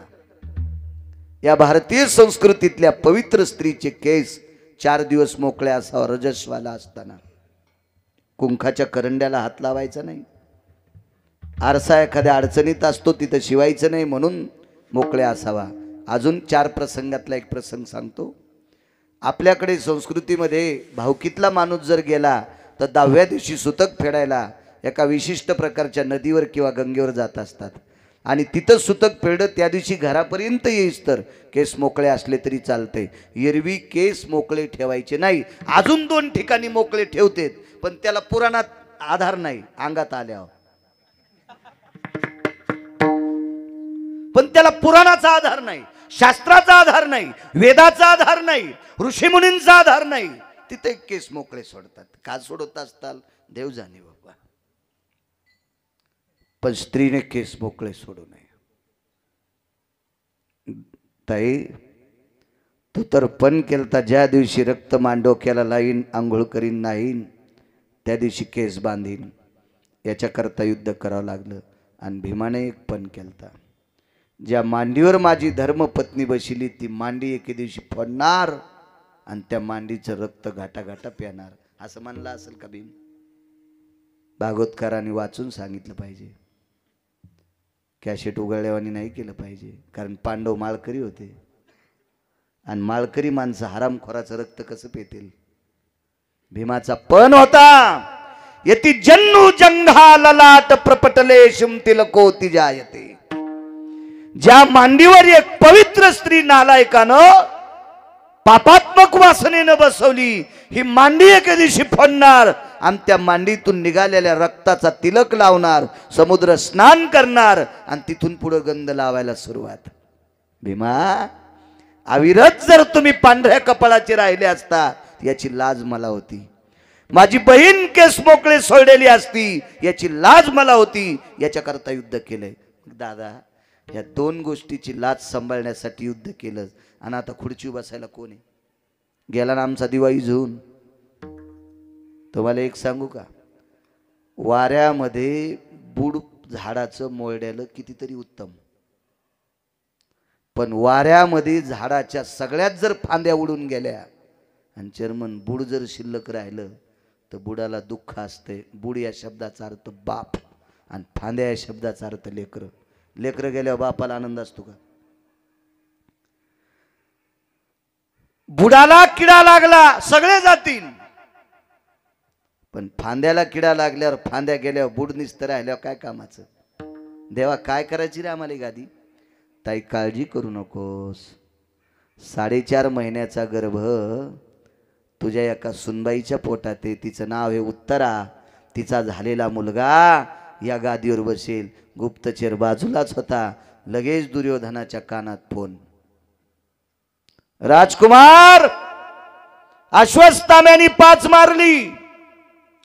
या भारतीय संस्कृतीतल्या पवित्र स्त्रीचे केस 4 दिवस मोकळे असावा. रजस्वाला असताना कुंकाच्या करंड्याला हात लावायचा नाही. आरसा एखाद्या अडचणीत असतो तिथं शिवायचं नाही, म्हणून मोकळे असावा. अजून 4 प्रसंगातला एक प्रसंग सांगतो. आपल्याकडे संस्कृतीमध्ये भावकीतला माणूस जर गेला तर 10व्या दिवशी सुतक फेडायला एका विशिष्ट प्रकारच्या नदीवर किंवा गंगेवर जात असतात. आणि तिथं सुतक फेडलं त्या दिवशी घरापर्यंत येईस तर केस मोकळे असले तरी चालते. एरवी केस मोकळे ठेवायचे नाही. अजून 2 ठिकाणी मोकळे ठेवतेत, पण त्याला पुराणात आधार नाही. अंगात आल्यावर पण त्याला पुराणाचा आधार नाही, शास्त्राचा आधार नाही, वेदाचा आधार नाही, ऋषीमुनींचा आधार नाही. तिथे केस मोकळे सोडतात. का सोडत असताल देव जाणे बाबा. पण स्त्रीने केस मोकळे सोडू नये. ताई, तू तर पण केलता ज्या दिवशी रक्त मांडोक्याला लाईन, आंघोळ करीन नाहीन, त्या दिवशी केस बांधीन. याच्याकरता युद्ध करावं लागलं. आणि भीमाने एक पण केलता. ज्या मांडीवर माझी धर्मपत्नी बसली ती मांडी एके दिवशी फोडणार आणि त्या मांडीचं रक्त घाटा घाटा प्याणार, असं म्हणलं असेल का भीम? भागवतकारांनी वाचून सांगितलं पाहिजे. कॅशेट उघडल्यावानी नाही केलं पाहिजे. कारण पांडव माळकरी होते आणि माळकरी माणसं हरामखोराचं रक्त कसं पेतील? भीमाचा पण होता. यती जन्नू जंघा ललाट प्रपटले शिमतील कोती जायते. ज्या मांडीवर एक पवित्र स्त्री नालायकानं पापात्मक वासनेनं बसवली, ही मांडी एके दिवशी फोडणार आणि त्या मांडीतून निघालेल्या रक्ताचा तिलक लावणार, समुद्र स्नान करणार आणि तिथून पुढे गंध लावायला सुरुवात. भीमा, अविरत जर तुम्ही पांढऱ्या कपाळाचे राहिले असता याची लाज मला होती. माझी बहीण केस मोकळे सोडलेली असती याची लाज मला होती. याच्याकरता युद्ध केलंय. दादा, या 2 गोष्टीची लाज सांभाळण्यासाठी युद्ध केलं. आणि आता खुर्ची बसायला कोण आहे? गेला ना आमचा दिवाळी झुून. तुम्हाला एक सांगू का? वाऱ्यामध्ये बुड झाडाचं मोरड्याला कितीतरी उत्तम, पण वाऱ्यामध्ये झाडाच्या सगळ्यात जर फांद्या उडून गेल्या आणि चर्मन बुड जर शिल्लक राहिलं तर बुडाला दुःख असते. बुड या शब्दाचा अर्थ बाप आणि फांद्या या शब्दाचा अर्थ लेकरं. लेकरं गेल्यावर बापाला आनंद असतो का? बुडाला किडा लागला सगळे जातील, पण फांद्याला किडा लागल्यावर, फांद्या गेल्यावर बुड निस्त राहिल्यावर काय कामाचं? देवा काय करायची रे आम्हाला गादी? ताई, काळजी करू नकोस. 4.5 महिन्याचा गर्भ तुझ्या एका सुनबाईच्या पोटात आहे. तिचं नाव आहे उत्तरा. तिचा झालेला मुलगा या गादीवर बसेल. गुप्तचर बाजूलाच होता. लगेच दुर्योधनाच्या कानात फोन. राजकुमार, अश्वत्थाम्याने 5 मारली.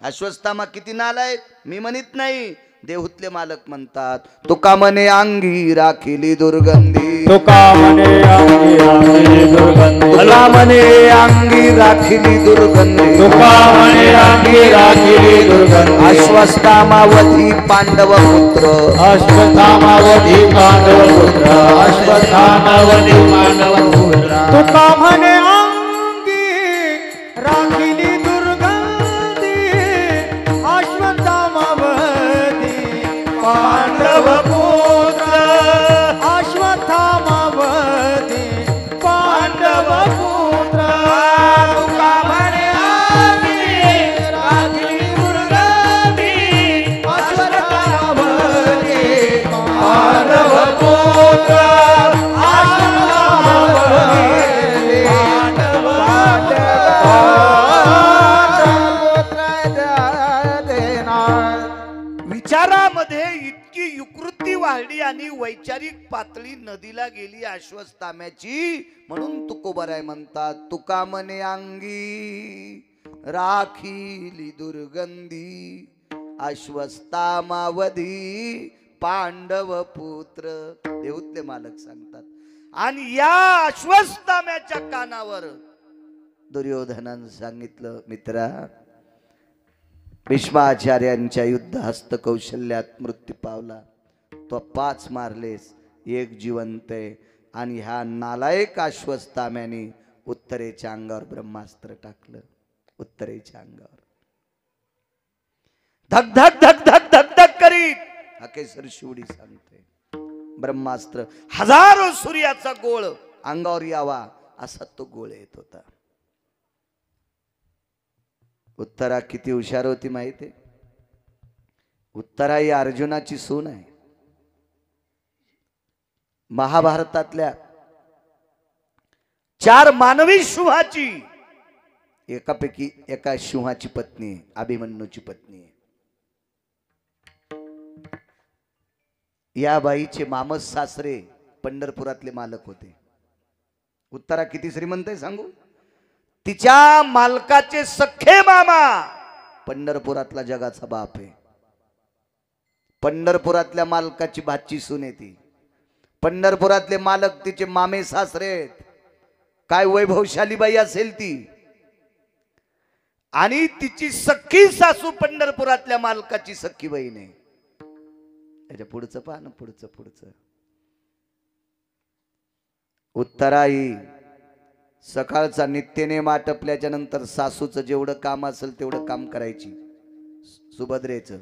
अश्वत्थामा किती नालायक मी म्हणत नाही, देहुतले मालक म्हणतात. तुका म्हणे अंगी राखिली दुर्गंधी, तुका म्हणे अंगी राखिली दुर्गंधी, तुला म्हणे अंगी राखिली दुर्गंधी तुका म्हणे अंगी राखिली दुर्गंधी अश्वत्थामावधी पांडव पुत्र अश्वत्थामावधी पांडव पुत्र अश्वत्थामावधी पांडव पुत्र तुका म्हणे अंगी राखिली दुर्गंधी अश्वत्थामावधी पांडव पुत्र अश्वत्थामावधी पांडव पुत्र तुका म्हणे अंगी राखिली दुर्गंधी अश्वत्थामावधी पांडव पुत्र विचारामध्ये इतकी युकृती वाढली आणि वैचारिक पातळी नदीला गेली अश्वत्थाम्याची. म्हणून तुकोबराय म्हणतात तुका म्हणे अंगी राखिली दुर्गंधी अश्वत्थामावधी पांडव पुत्र. देऊतले मालक सांगतात. आणि या अश्वत्थाम्याच्या कानावर दुर्योधनानं सांगितलं मित्रा भीष्माचार्यांच्या युद्ध हस्त कौशल्यात मृत्यू पावला. तो 5 मारलेस, 1 जिवंत आहे. आणि ह्या नालायक अश्वत्थाम्याने उत्तरेच्या अंगावर ब्रह्मास्त्र टाकलं. उत्तरेच्या अंगावर धक धक धक धक धक धक करीत अकेसर शिवडी सांगते ब्रह्मास्त्र हजारो सूर्याचा गोळ अंगावर यावा असा तो गोळ येत होता. उत्तरा किती हुशार होती माहिती आहे. उत्तरा ही अर्जुनाची सून आहे. महाभारतातल्या 4 मानवी सिंहाची एकापैकी एका सिंहाची पत्नी आहे. अभिमन्यूची पत्नी आहे. या बाईचे मामस सासरे पंढरपुरातले मालक होते. उत्तरा किती श्रीमंत आहे सांगू. तिच्या मालकाचे सख्खे मामा पंढरपुरातला जगाचा बाप आहे. पंढरपुरातल्या मालकाची भाची सून आहे ती. पंढरपुरातले मालक तिचे मामे सासरे आहेत. काय वैभवशाली बाई असेल ती. आणि तिची सख्खी सासू पंढरपुरातल्या मालकाची सख्खी बहीण आहे. त्याच्या पुढचं पहा ना, पुढचं पुढचं. उत्तरा ही सकाळचा नित्यनेम आटपल्याच्या नंतर सासूचं जेवढं काम असेल तेवढं काम करायची सुभद्रेचं.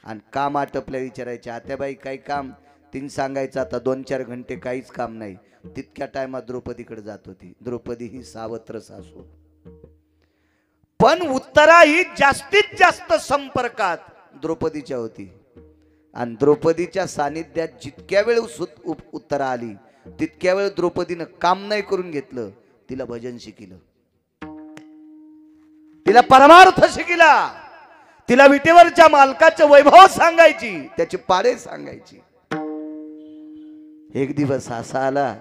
आणि काम आटपल्या विचारायचे आत्याबाई काही काम. तिने सांगायचं आता 2-4 घंटे काहीच काम नाही. तितक्या टायमात द्रौपदीकडे जात होती. द्रौपदी ही सावत्र सासू. पण उत्तरा ही जास्तीत जास्त संपर्कात द्रौपदीच्या होती. आणि द्रौपदीच्या सानिध्यात जितक्या वेळ उत्तरा आली तितक्या वेळ द्रौपदीनं काम नाही करून घेतलं. तिला भजन शिकिलं. तिला परमार्थ शिकिला. तिला विटेवरच्या मालकाचं वैभव सांगायची, त्याचे पाडे सांगायची. एक दिवस असा आला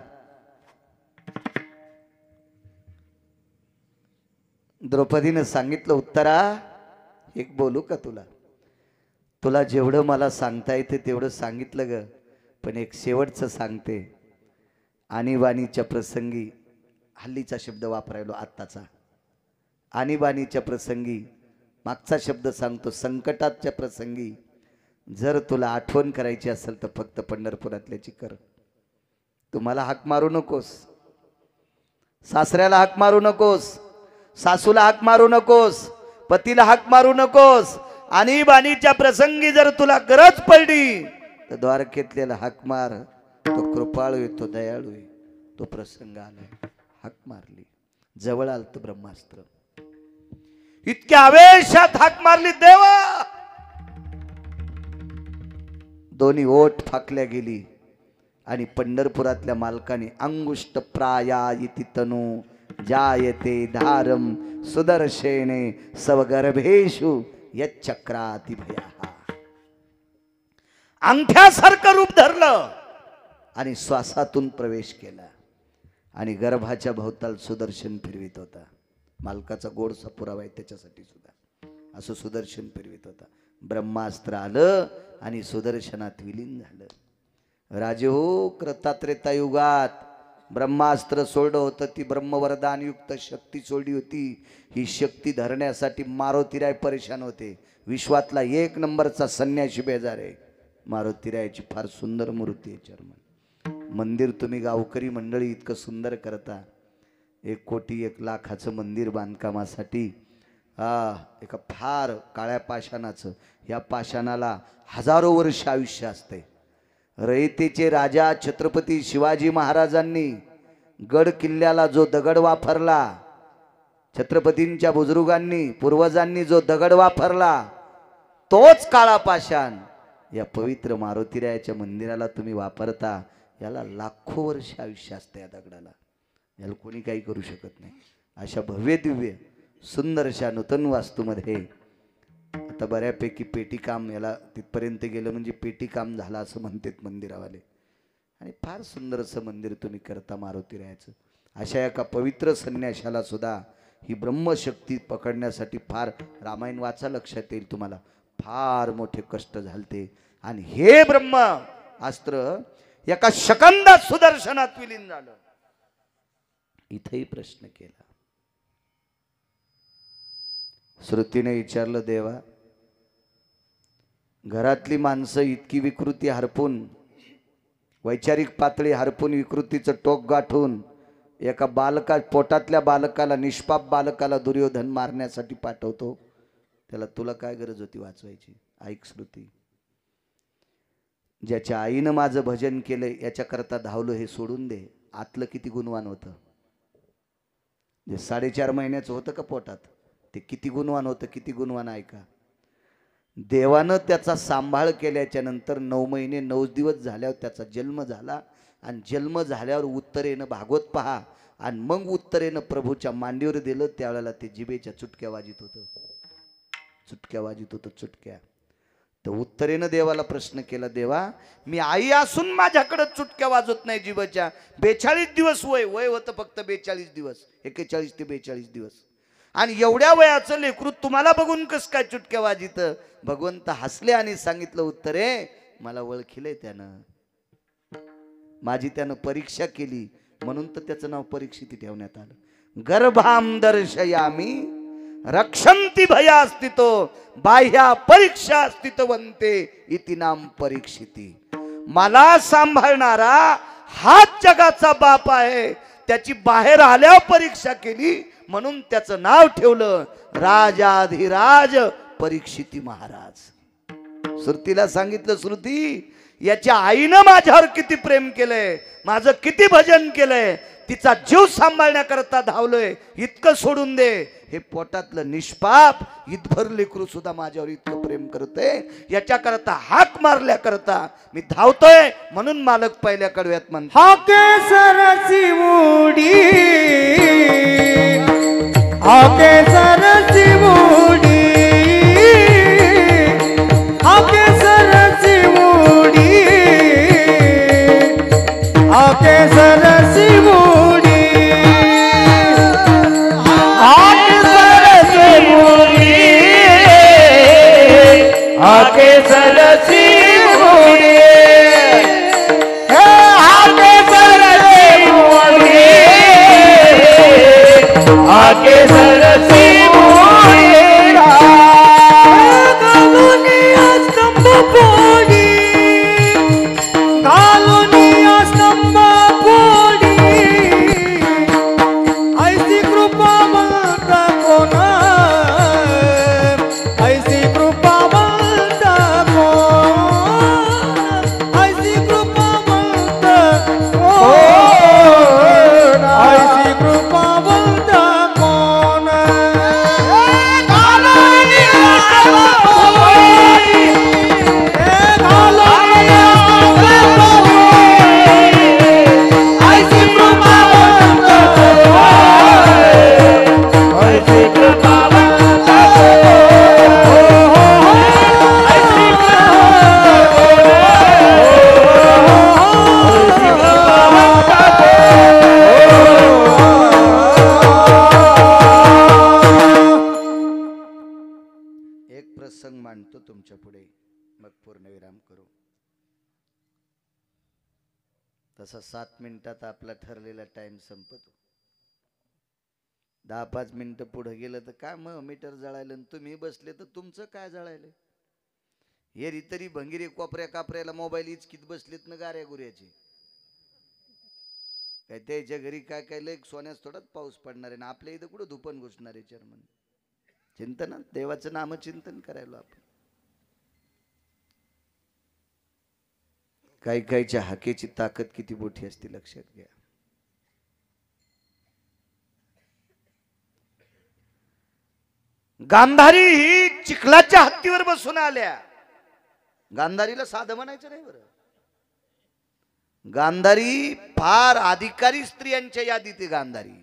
द्रौपदीनं सांगितलं उत्तरा एक बोलू का तुला. तुला जेवढं मला सांगता येते तेवढं सांगितलं ग. पण एक शेवटचं सांगते. आणीबाणीच्या प्रसंगी हल्लीचा शब्द वापरायलो आत्ताचा. आणीबाणीच्या प्रसंगी मागचा शब्द सांगतो. संकटाच्या प्रसंगी जर तुला आठवण करायची असेल तर फक्त पंढरपुरातल्याची कर. तुम्हाला हाक मारू नकोस. सासऱ्याला हाक मारू नकोस. सासूला हाक मारू नकोस. पतीला हाक मारू नकोस. आणीबाणीच्या प्रसंगी जर तुला गरज पडली तर द्वारकेतल्याला हाक मार. तो कृपाळू आहे, तो दयाळू आहे. तो प्रसंग आला. हाक मारली. जवळ आलत ब्रह्मास्त्र. इतक्या आवेशात हाक मारली देवा. दोन्ही ओठ फाकल्या गेली. आणि पंढरपुरातल्या मालकाने अंगुष्ट प्राया इति तनु जायते धारम सुदर्शेने सवगर्भेषु यच्चक्राति भया. अंगठ्यासारखं रूप धरलं आणि श्वासातून प्रवेश केला. आणि गर्भाच्या भोवताल सुदर्शन फिरवित होता. मालकाचा गोडसा पुरावा आहे त्याच्यासाठी सुद्धा. असं सुदर्शन फिरवित होता. ब्रह्मास्त्र आलं आणि सुदर्शनात विलीन झालं. राजे हो, कृतात्रेता युगात ब्रह्मास्त्र सोडलं होतं, ती ब्रह्मवरदानयुक्त शक्ती सोडली होती. ही शक्ती धरण्यासाठी मारुतीराय परेशान होते. विश्वातला एक नंबरचा संन्याशी बेजार आहे. मारुतीरायाची फार सुंदर मूर्ती आहे. चर्मन मंदिर तुम्ही गावकरी मंडळी इतकं सुंदर करता. 1,01,00,000चं मंदिर बांधकामासाठी एका फार काळ्या पाषाणाचं, या पाषाणाला हजारो वर्ष आयुष्य असते. रयतेचे राजा छत्रपती शिवाजी महाराजांनी गड किल्ल्याला जो दगड वापरला, छत्रपतींच्या बुजुर्गांनी पूर्वजांनी जो दगड वापरला, तोच काळा पाषाण या पवित्र मारुतीरायाच्या मंदिराला तुम्ही वापरता. याला लाखो वर्ष आयुष्य असते. या दगडाला याला कोणी काही करू शकत नाही. अशा भव्य दिव्य सुंदरशा नूतन वास्तूमध्ये आता बऱ्यापैकी पेटी काम, याला तिथपर्यंत गेलं म्हणजे पेटी काम झालं असं म्हणतात मंदिरावाले. आणि फार सुंदर असं मंदिर तुम्ही करता मारुतीरायाचं. अशा एका पवित्र संन्याशाला सुद्धा ही ब्रह्मशक्ती पकडण्यासाठी फार, रामायण वाचा लक्षात येईल तुम्हाला, फार मोठे कष्ट झालते. आणि हे ब्रह्म अस्त्र एका सेकंदात सुदर्शनात विलीन झालं. इथेही प्रश्न केला. श्रुतीने विचारलं, देवा घरातली माणसं इतकी विकृती हरपून, वैचारिक पातळी हरपून, विकृतीचं टोक गाठून एका बालका, पोटातल्या बालकाला, निष्पाप बालकाला दुर्योधन मारण्यासाठी पाठवतो, त्याला तुला काय गरज होती वाचवायची? ऐक श्रुती, ज्याच्या आईनं माझं भजन केलं याच्याकरता धावलो हे सोडून दे. आतलं किती गुणवान होतं. जे 4.5 महिन्याचं होतं का पोटात, ते किती गुणवान होतं, किती गुणवान. ऐका, देवानं त्याचा सांभाळ केल्याच्या नंतर 9 महिने 9 दिवस झाल्यावर त्याचा जन्म झाला. आणि जन्म झाल्यावर उत्तरेनं भागवत पहा, आणि मग उत्तरेनं प्रभूच्या मांडीवर दिलं. त्यावेळेला ते जिभेच्या चुटक्या वाजित होतं, चुटक्या वाजित होतं, चुटक्या. तर उत्तरेनं देवाला प्रश्न केला, देवा मी आई असून माझ्याकडे चुटक्या वाजत नाही जिभेच्या. 42 दिवस वय होतं, फक्त 42 दिवस, 41 ते 42 दिवस. आणि एवढ्या वयाचं लेकरू तुम्हाला बघून कस काय चुटक्या वाजित? भगवंत हसले आणि सांगितलं, उत्तरे मला ओळखिलंय त्यानं, माझी त्यानं परीक्षा केली, म्हणून तर त्याचं नाव परीक्षिती ठेवण्यात आलं. गर्भाम दर्शयामी रक्षंती भयास्थितो बाह्या परीक्षा स्थितवंते इति नाम परीक्षिती. मला सांभाळणारा हाच जगाचा बाप आहे, त्याची बाहेर आल्यावर परीक्षा केली, म्हणून त्याचं नाव ठेवलं राजाधिराज परीक्षिती महाराज. श्रुतीला सांगितलं, श्रुती याच्या आईनं माझ्यावर किती प्रेम केलंय, माझं किती भजन केलंय, तिचा जीव सांभाळण्याकरता धावलोय, इतकं सोडून दे. हे पोटातलं निष्पाप इतभर लेकरू सुद्धा माझ्यावर इतकं प्रेम करते, याच्याकरता हाक मारल्याकरता मी धावतोय. म्हणून मालक पहिल्या कडव्यात म्हणतो, हाके सरसी उडी, हाके सरसी उडी, हाके सरसी उडी, हाके सरसी उडी, हाके सरसी उडी, हाके सरसी उडी, हाके सरसी उडी, हाके सरसी उडी. घालुनिया स्तंभ पोडी, घालुनिया स्तंभ पोडी, ऐसी कृपा म्हणता कोण, ऐसी कृपा म्हणता कोण, ऐसी कृपा म्हणता कोण, ऐसी कृपा म्हणता कोण. घालुनिया स्तंभ पोडी, घालुनिया स्तंभ पोडी, ऐसी कृपा म्हणता कोण, ऐसी कृपा म्हणता कोण, ऐसी कृपा म्हणता एक प्रसंग मांडतो तुमच्या पुढे, मग पूर्णविराम करू. तसा 7 मिनिटात आपला ठरलेला टाइम संपतो. 10-5 मिनिटं पुढे गेलं तर काय मग मीटर जळायलं आणि तुम्ही बसले तर तुमचं काय जळायलं. हे तरी भंगिरी कोपऱ्या कापऱ्याला मोबाईल इचकीत बसलेत ना गाऱ्या गुऱ्याचे. काय त्याच्या घरी काय काय लय सोन्यास थोडाच पाऊस पडणार आहे ना. आपल्या इथं कुठं धुपन घुसणार आहे चेअरमन. चिंतन देवाचं नामचिंतन करायला आपण. काही काहीच्या हाकेची ताकद किती मोठी असते लक्षात घ्या. गांधारी ही चिखलाच्या हत्तीवर बसून आल्या. गांधारीला साधं म्हणायचं नाही बरं. गांधारी फार अधिकारी स्त्रियांच्या यादीत आहे. गांधारी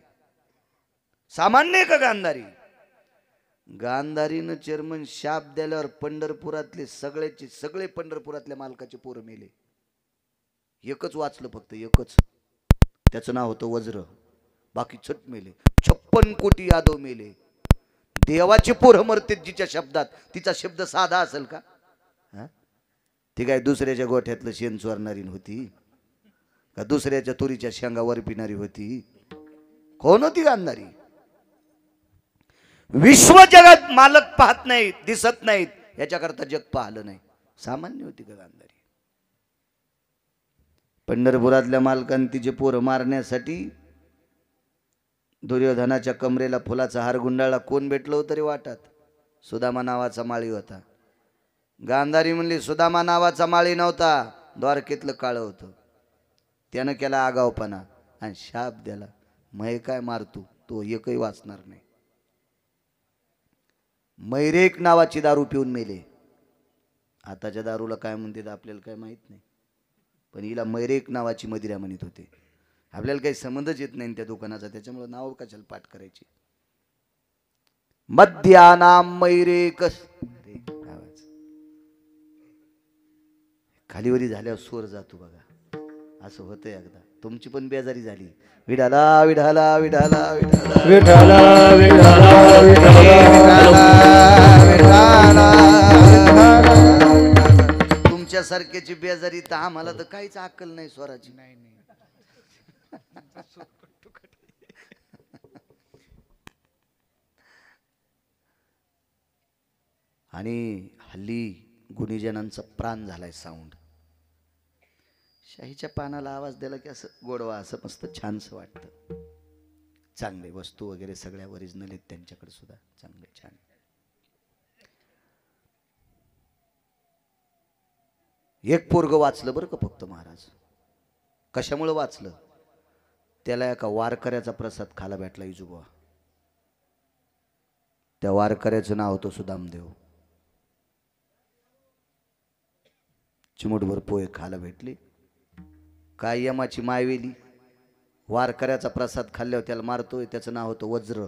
सामान्य का गांधारी. गांधारीनं चेअरमन शाप द्याल्यावर पंढरपुरातले सगळे पंढरपुरातल्या मालकाचे पोरं मेले. एकच वाचलं फक्त एकच. त्याचं नाव होतं वज्र. बाकी छट मेले. 56 कोटी यादव मेले. देवाचे पोरं मरते जिच्या शब्दात. तिचा शब्द साधा असेल का. ती काय दुसऱ्याच्या गोठ्यातलं शेण चोरणारी होती का दुसऱ्याच्या तुरीच्या शेंगावर पिणारी होती. कोण होती गांधारी. विश्व जगात मालक पाहत नाहीत दिसत नाहीत याच्याकरता जग पाहिलं नाही. सामान्य होती का गांधारी. पंढरपुरातल्या मालकांनी तिचे पोरं मारण्यासाठी दुर्योधनाच्या कमरेला फुलाचा हार गुंडाळला. कोण भेटलं होतं रे वाटात. सुदामा नावाचा माळी होता. गांधारी म्हणली सुदामा नावाचा माळी नव्हता. द्वारकेतलं काळ होतं. त्यानं केला आगावपणा आणि शाप द्याला. मै काय मारतो तो एकही वाचणार नाही. मैरेक नावाची दारू पिऊन मेले. आताच्या दारूला काय म्हणते आपल्याला काय माहित नाही. पण हिला मैरेक नावाची मदिरा म्हणत होते. आपल्याला काही संबंधच येत नाही त्या दुकानाचा. त्याच्यामुळे नाव कशाला पाठ करायची. मद्यानाम मैरेक. खालीवरी झाल्यावर स्वर जातो बघा. असं होतं एकदा. तुमची पण बेजारी झाली. विठाला विठाला विठाला विठाला विठाला विठाला विठाला. तुमच्यासारख्याची बेजारी तर आम्हाला तर काहीच अक्कल नाही स्वराची. नाही आणि हल्ली गुणीजनांचा प्राण झालाय साऊंड. शाहीच्या पानाला आवाज दिला की असं गोडवा असं मस्त छानसं वाटतं. चांगले वस्तू वगैरे सगळ्या ओरिजिनल आहेत त्यांच्याकडे सुद्धा चांगले छान. एक पोरग वाचलं बरं का फक्त महाराज. कशामुळे वाचलं. त्याला एका वारकऱ्याचा प्रसाद खायला भेटला इजूबा. त्या वारकऱ्याचं नाव होतं सुदामदेव. चिमूटभर पोहे खायला भेटले. काय यमाची मायवेली. वारकऱ्याचा प्रसाद खाल्ल्यावर त्याला मारतोय. त्याचं नाव होतं वज्र.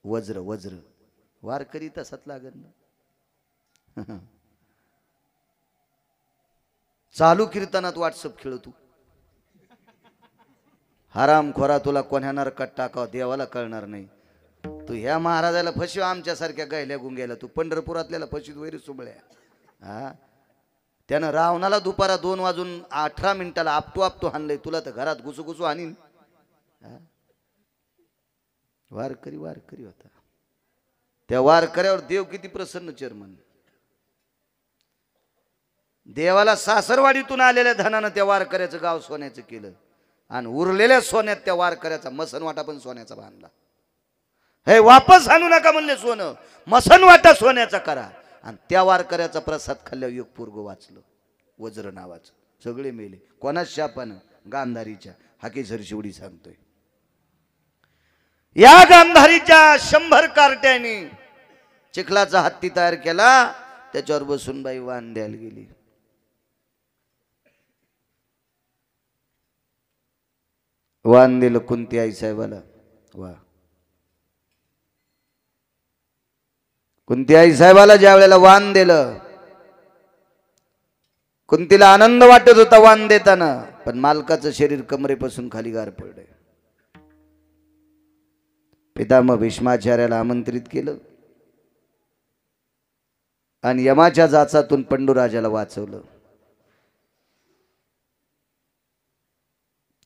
वज्र वज्र. वारकरी तसाच लागत ना. चालू कीर्तनात व्हॉट्सअप खेळतो. हराम खोरा तुला कोण्या नरकात टाकाव देवाला कळणार नाही. तू ह्या महाराजाला फसव आमच्यासारख्या गायल्या गुंग्याला. तू पंढरपुरातल्याला फशीत वैरी सुबळ्या. हा त्यानं रावणाला दुपारा 2:18 आपटू आपटू हाणलंय. तुला तर घरात घुसू घुसू हाणीन. वारकरी वारकरी होता. त्या वारकऱ्यावर देव किती प्रसन्न चेअरमन. देवाला सासरवाडीतून आलेल्या धनानं त्या वारकऱ्याचं गाव सोन्याचं केलं. आणि उरलेल्या सोन्यात त्या वारकऱ्याचा मसनवाटा पण सोन्याचा बांधला. हे वापस आणू नका म्हणले सोनं. मसनवाटा सोन्याचा करा. आणि त्या वारकऱ्याचा प्रसाद खाल्ल्यावर एक पोरगं वाचलं वज्र नावाचं. सगळे मेले. कोणाच शापानं. गांधारीच्या. हाकेसर शिवडी सांगतोय. या गांधारीच्या 100 कार्ट्याने चिखलाचा हत्ती तयार केला. त्याच्यावर बसून बाई वाण द्यायला गेली. वाण दिलं कुंती आई साहेबाला. वा कुंती आई साहेबाला ज्या वेळेला वाण दिलं कुंतीला आनंद वाटत होता वाण देताना. पण मालकाचं शरीर कमरेपासून खाली गार पडलंय. पितामह भीष्माचार्याला आमंत्रित केलं आणि यमाच्या जाचातून पंडूराजाला वाचवलं.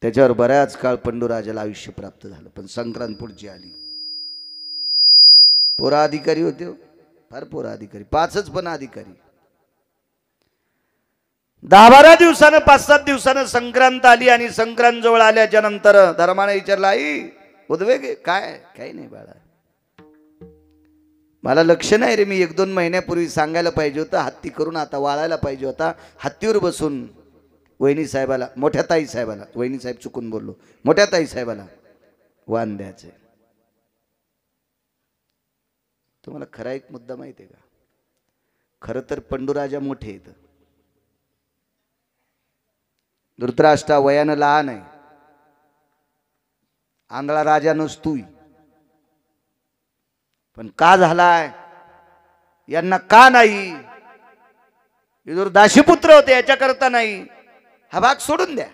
त्याच्यावर बऱ्याच काळ पंडूराजाला आयुष्य प्राप्त झालं. पण संक्रांत पुढची आली. पोरा अधिकारी होते हो, फार पोरा अधिकारी, 5च पण अधिकारी. 10-12 दिवसानं 5-7 दिवसानं संक्रांत आली आणि संक्रांत जवळ आल्याच्या नंतर धर्माने विचारलं, आई उद्वेग आहे? काय? काही नाही बाळा, मला लक्ष नाही रे. मी 1-2 महिन्यापूर्वी सांगायला पाहिजे होतं, हत्ती करून आता वाळायला पाहिजे होता. हत्तीवर बसून वहिनी साहेबाला, मोठ्या ताई साहेबाला, वहिनी साहेब चुकून बोललो, मोठ्या ताई साहेबाला वाण द्यायचे. तुम्हाला खरा एक मुद्दा माहिती आहे का? खरं तर पंडूराजा मोठे आहेत. धृतराष्ट्र वयानं लहान आहे. आंधळा राजा नसतोय. पण का झालाय यांना का नाही? विदुर दाशीपुत्र होते याच्याकरता नाही. हा भाग सोडून द्या,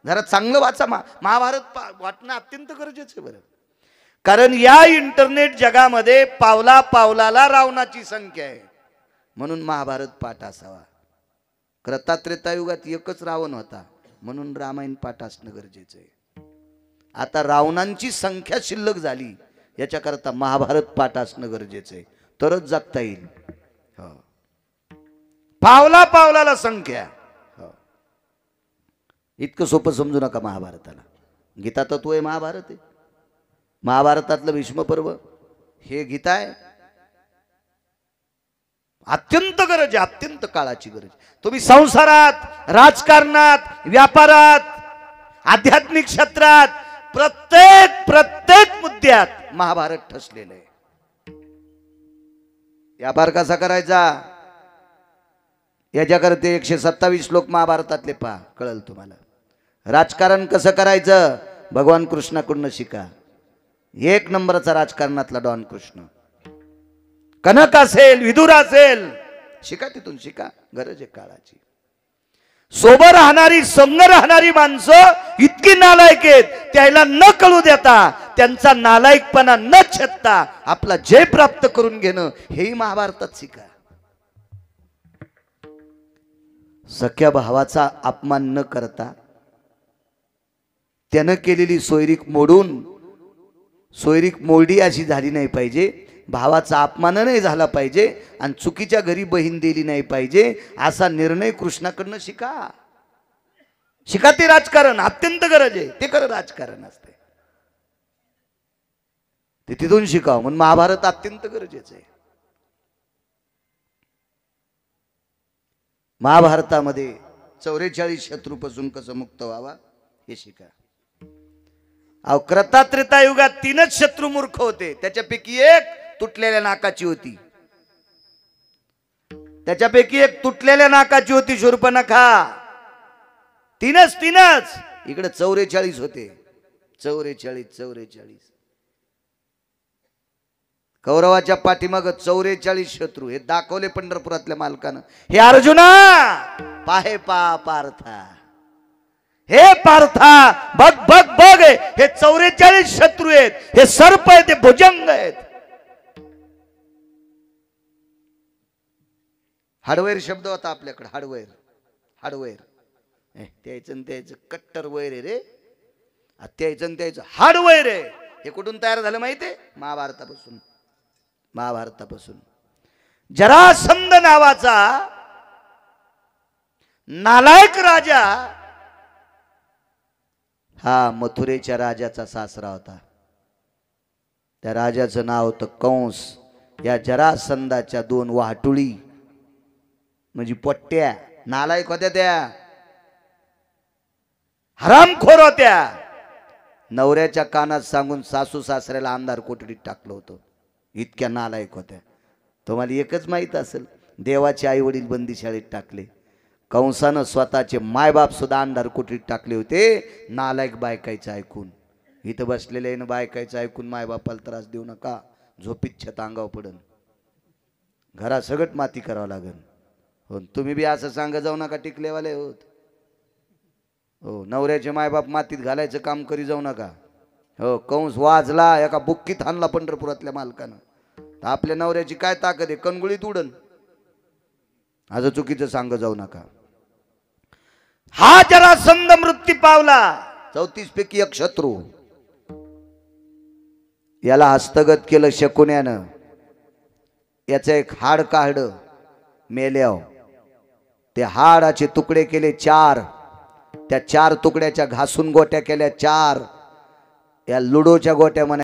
जरा चांगलं वाचा. महाभारत वाटणं अत्यंत गरजेचं आहे बरं. कारण या इंटरनेट जगामध्ये पावला पावलाला रावणाची संख्या आहे. म्हणून महाभारत पाठ असावा. त्रेतायुगात एकच रावण होता, म्हणून रामायण पाठ असणं गरजेचं आहे. आता रावणांची संख्या शिल्लक झाली, याच्याकरता महाभारत पाठ असणं गरजेचं आहे, तरच जगता येईल. हो, पावला पावलाला संख्या. हो, इतकं सोपं समजू नका महाभारताला. गीता तत्व आहे, महाभारत आहे. महाभारतातलं भीष्म पर्व हे गीता आहे. अत्यंत गरज आहे, अत्यंत काळाची गरज. तुम्ही संसारात, राजकारणात, व्यापारात, आध्यात्मिक क्षेत्रात, प्रत्येक मुद्द्यात महाभारत ठसलेलं आहे. व्यापार कसा करायचा याच्याकरते 127 श्लोक महाभारतातले पहा, कळल तुम्हाला. राजकारण कसं करायचं भगवान कृष्णाकडून शिका. 1 नंबरचा राजकारणातला डॉन कृष्ण. कनक असेल, विदुर असेल, शिका तिथून, शिका. गरज आहे काळाची. सोबत राहणारी, संग राहणारी माणसं इतकी नालायक आहेत, त्याला न कळू देता, त्यांचा नालायकपणा न छेदता आपला जय प्राप्त करून घेणं, हेही महाभारतात शिका. सख्या भावाचा अपमान न करता त्यानं केलेली सोयरीक मोडून, सोयरीक मोडी अशी झाली नाही पाहिजे. भावाचा अपमान नाही झाला पाहिजे आणि चुकीच्या घरी बहीण दिली नाही पाहिजे, असा निर्णय कृष्णाकडनं शिका. शिका. ते राजकारण अत्यंत गरज आहे, ते खरं राजकारण असते, ते तिथून शिकावं. म्हणून महाभारत अत्यंत गरजेचं आहे. महाभारतामध्ये 44 शत्रूपासून कसं मुक्त व्हावा हे शिका. अहो, त्रेतायुगात 3च शत्रू मूर्ख होते. त्याच्यापैकी एक तुटलेल्या नाकाची होती. त्याच्यापैकी एक तुटलेल्या नाकाची होती शूर्पणखा. 3च. इकडे 44 होते. 44. कौरवाच्या पाठीमाग 44 शत्रू. हे दाखवले पंढरपुरातल्या मालकानं. हे अर्जुना पाहे पार्था, हे पार्था बघ बघ बघ, हे 44 शत्रू आहेत. हे सर्प आहेत, हे भुजंग आहेत. हार्डवेअर शब्द होता आपल्याकडे. हार्डवेअर त्याचं कट्टर वैर आहे रे. त्याचं हार्डवेअर आहे. हे कुठून तयार झालं माहितीये? महाभारतापासून. जरासंध नावाचा नालायक राजा हा मथुरेच्या राजाचा सासरा होता. त्या राजाचं नाव होतं कंस. या जरासंधाच्या 2 वाटुळी म्हणजे पोट्ट्या नालायक होत्या. त्या हरामखोर होत्या. नवऱ्याच्या कानात सांगून सासू सासऱ्याला अंधार कोठडीत टाकलं होतं. इतक्या नालायक होत्या. तुम्हाला एकच माहित असेल, देवाचे आई वडील बंदीशाळेत टाकले. कंसानं स्वतःचे मायबाप सुद्धा अंधार कोठडीत टाकले होते, नालायक बायकायचं ऐकून. इथं बसलेले बायकायचं ऐकून मायबापाला त्रास देऊ नका, झोपीत छत अंगावर पडन, घरा सगळं माती करावं लागेल. हो, तुम्ही बी असं सांगा जाऊ नका, टिकलेवाले होत. हो, नवऱ्याचे मायबाप मातीत घालायचं काम करी जाऊ नका. हो, कंस वाजला, एका बुक्कीत आणला पंढरपुरातल्या मालकानं. आपल्या नवऱ्याची काय ताकद आहे, कणगुळीत उडन. आज चुकीचं सांग जाऊ नका. हा जरासंध मृत्यू पावला 34 पैकी एक शत्रू. याला हस्तगत केलं शकुन्यानं. याचं एक हाड काढलं मेल्याव. ते हाडाचे तुकडे केले 4. त्या 4 तुकड्याच्या घासून गोट्या केल्या 4. या लुडोच्या गोट्या म्हणा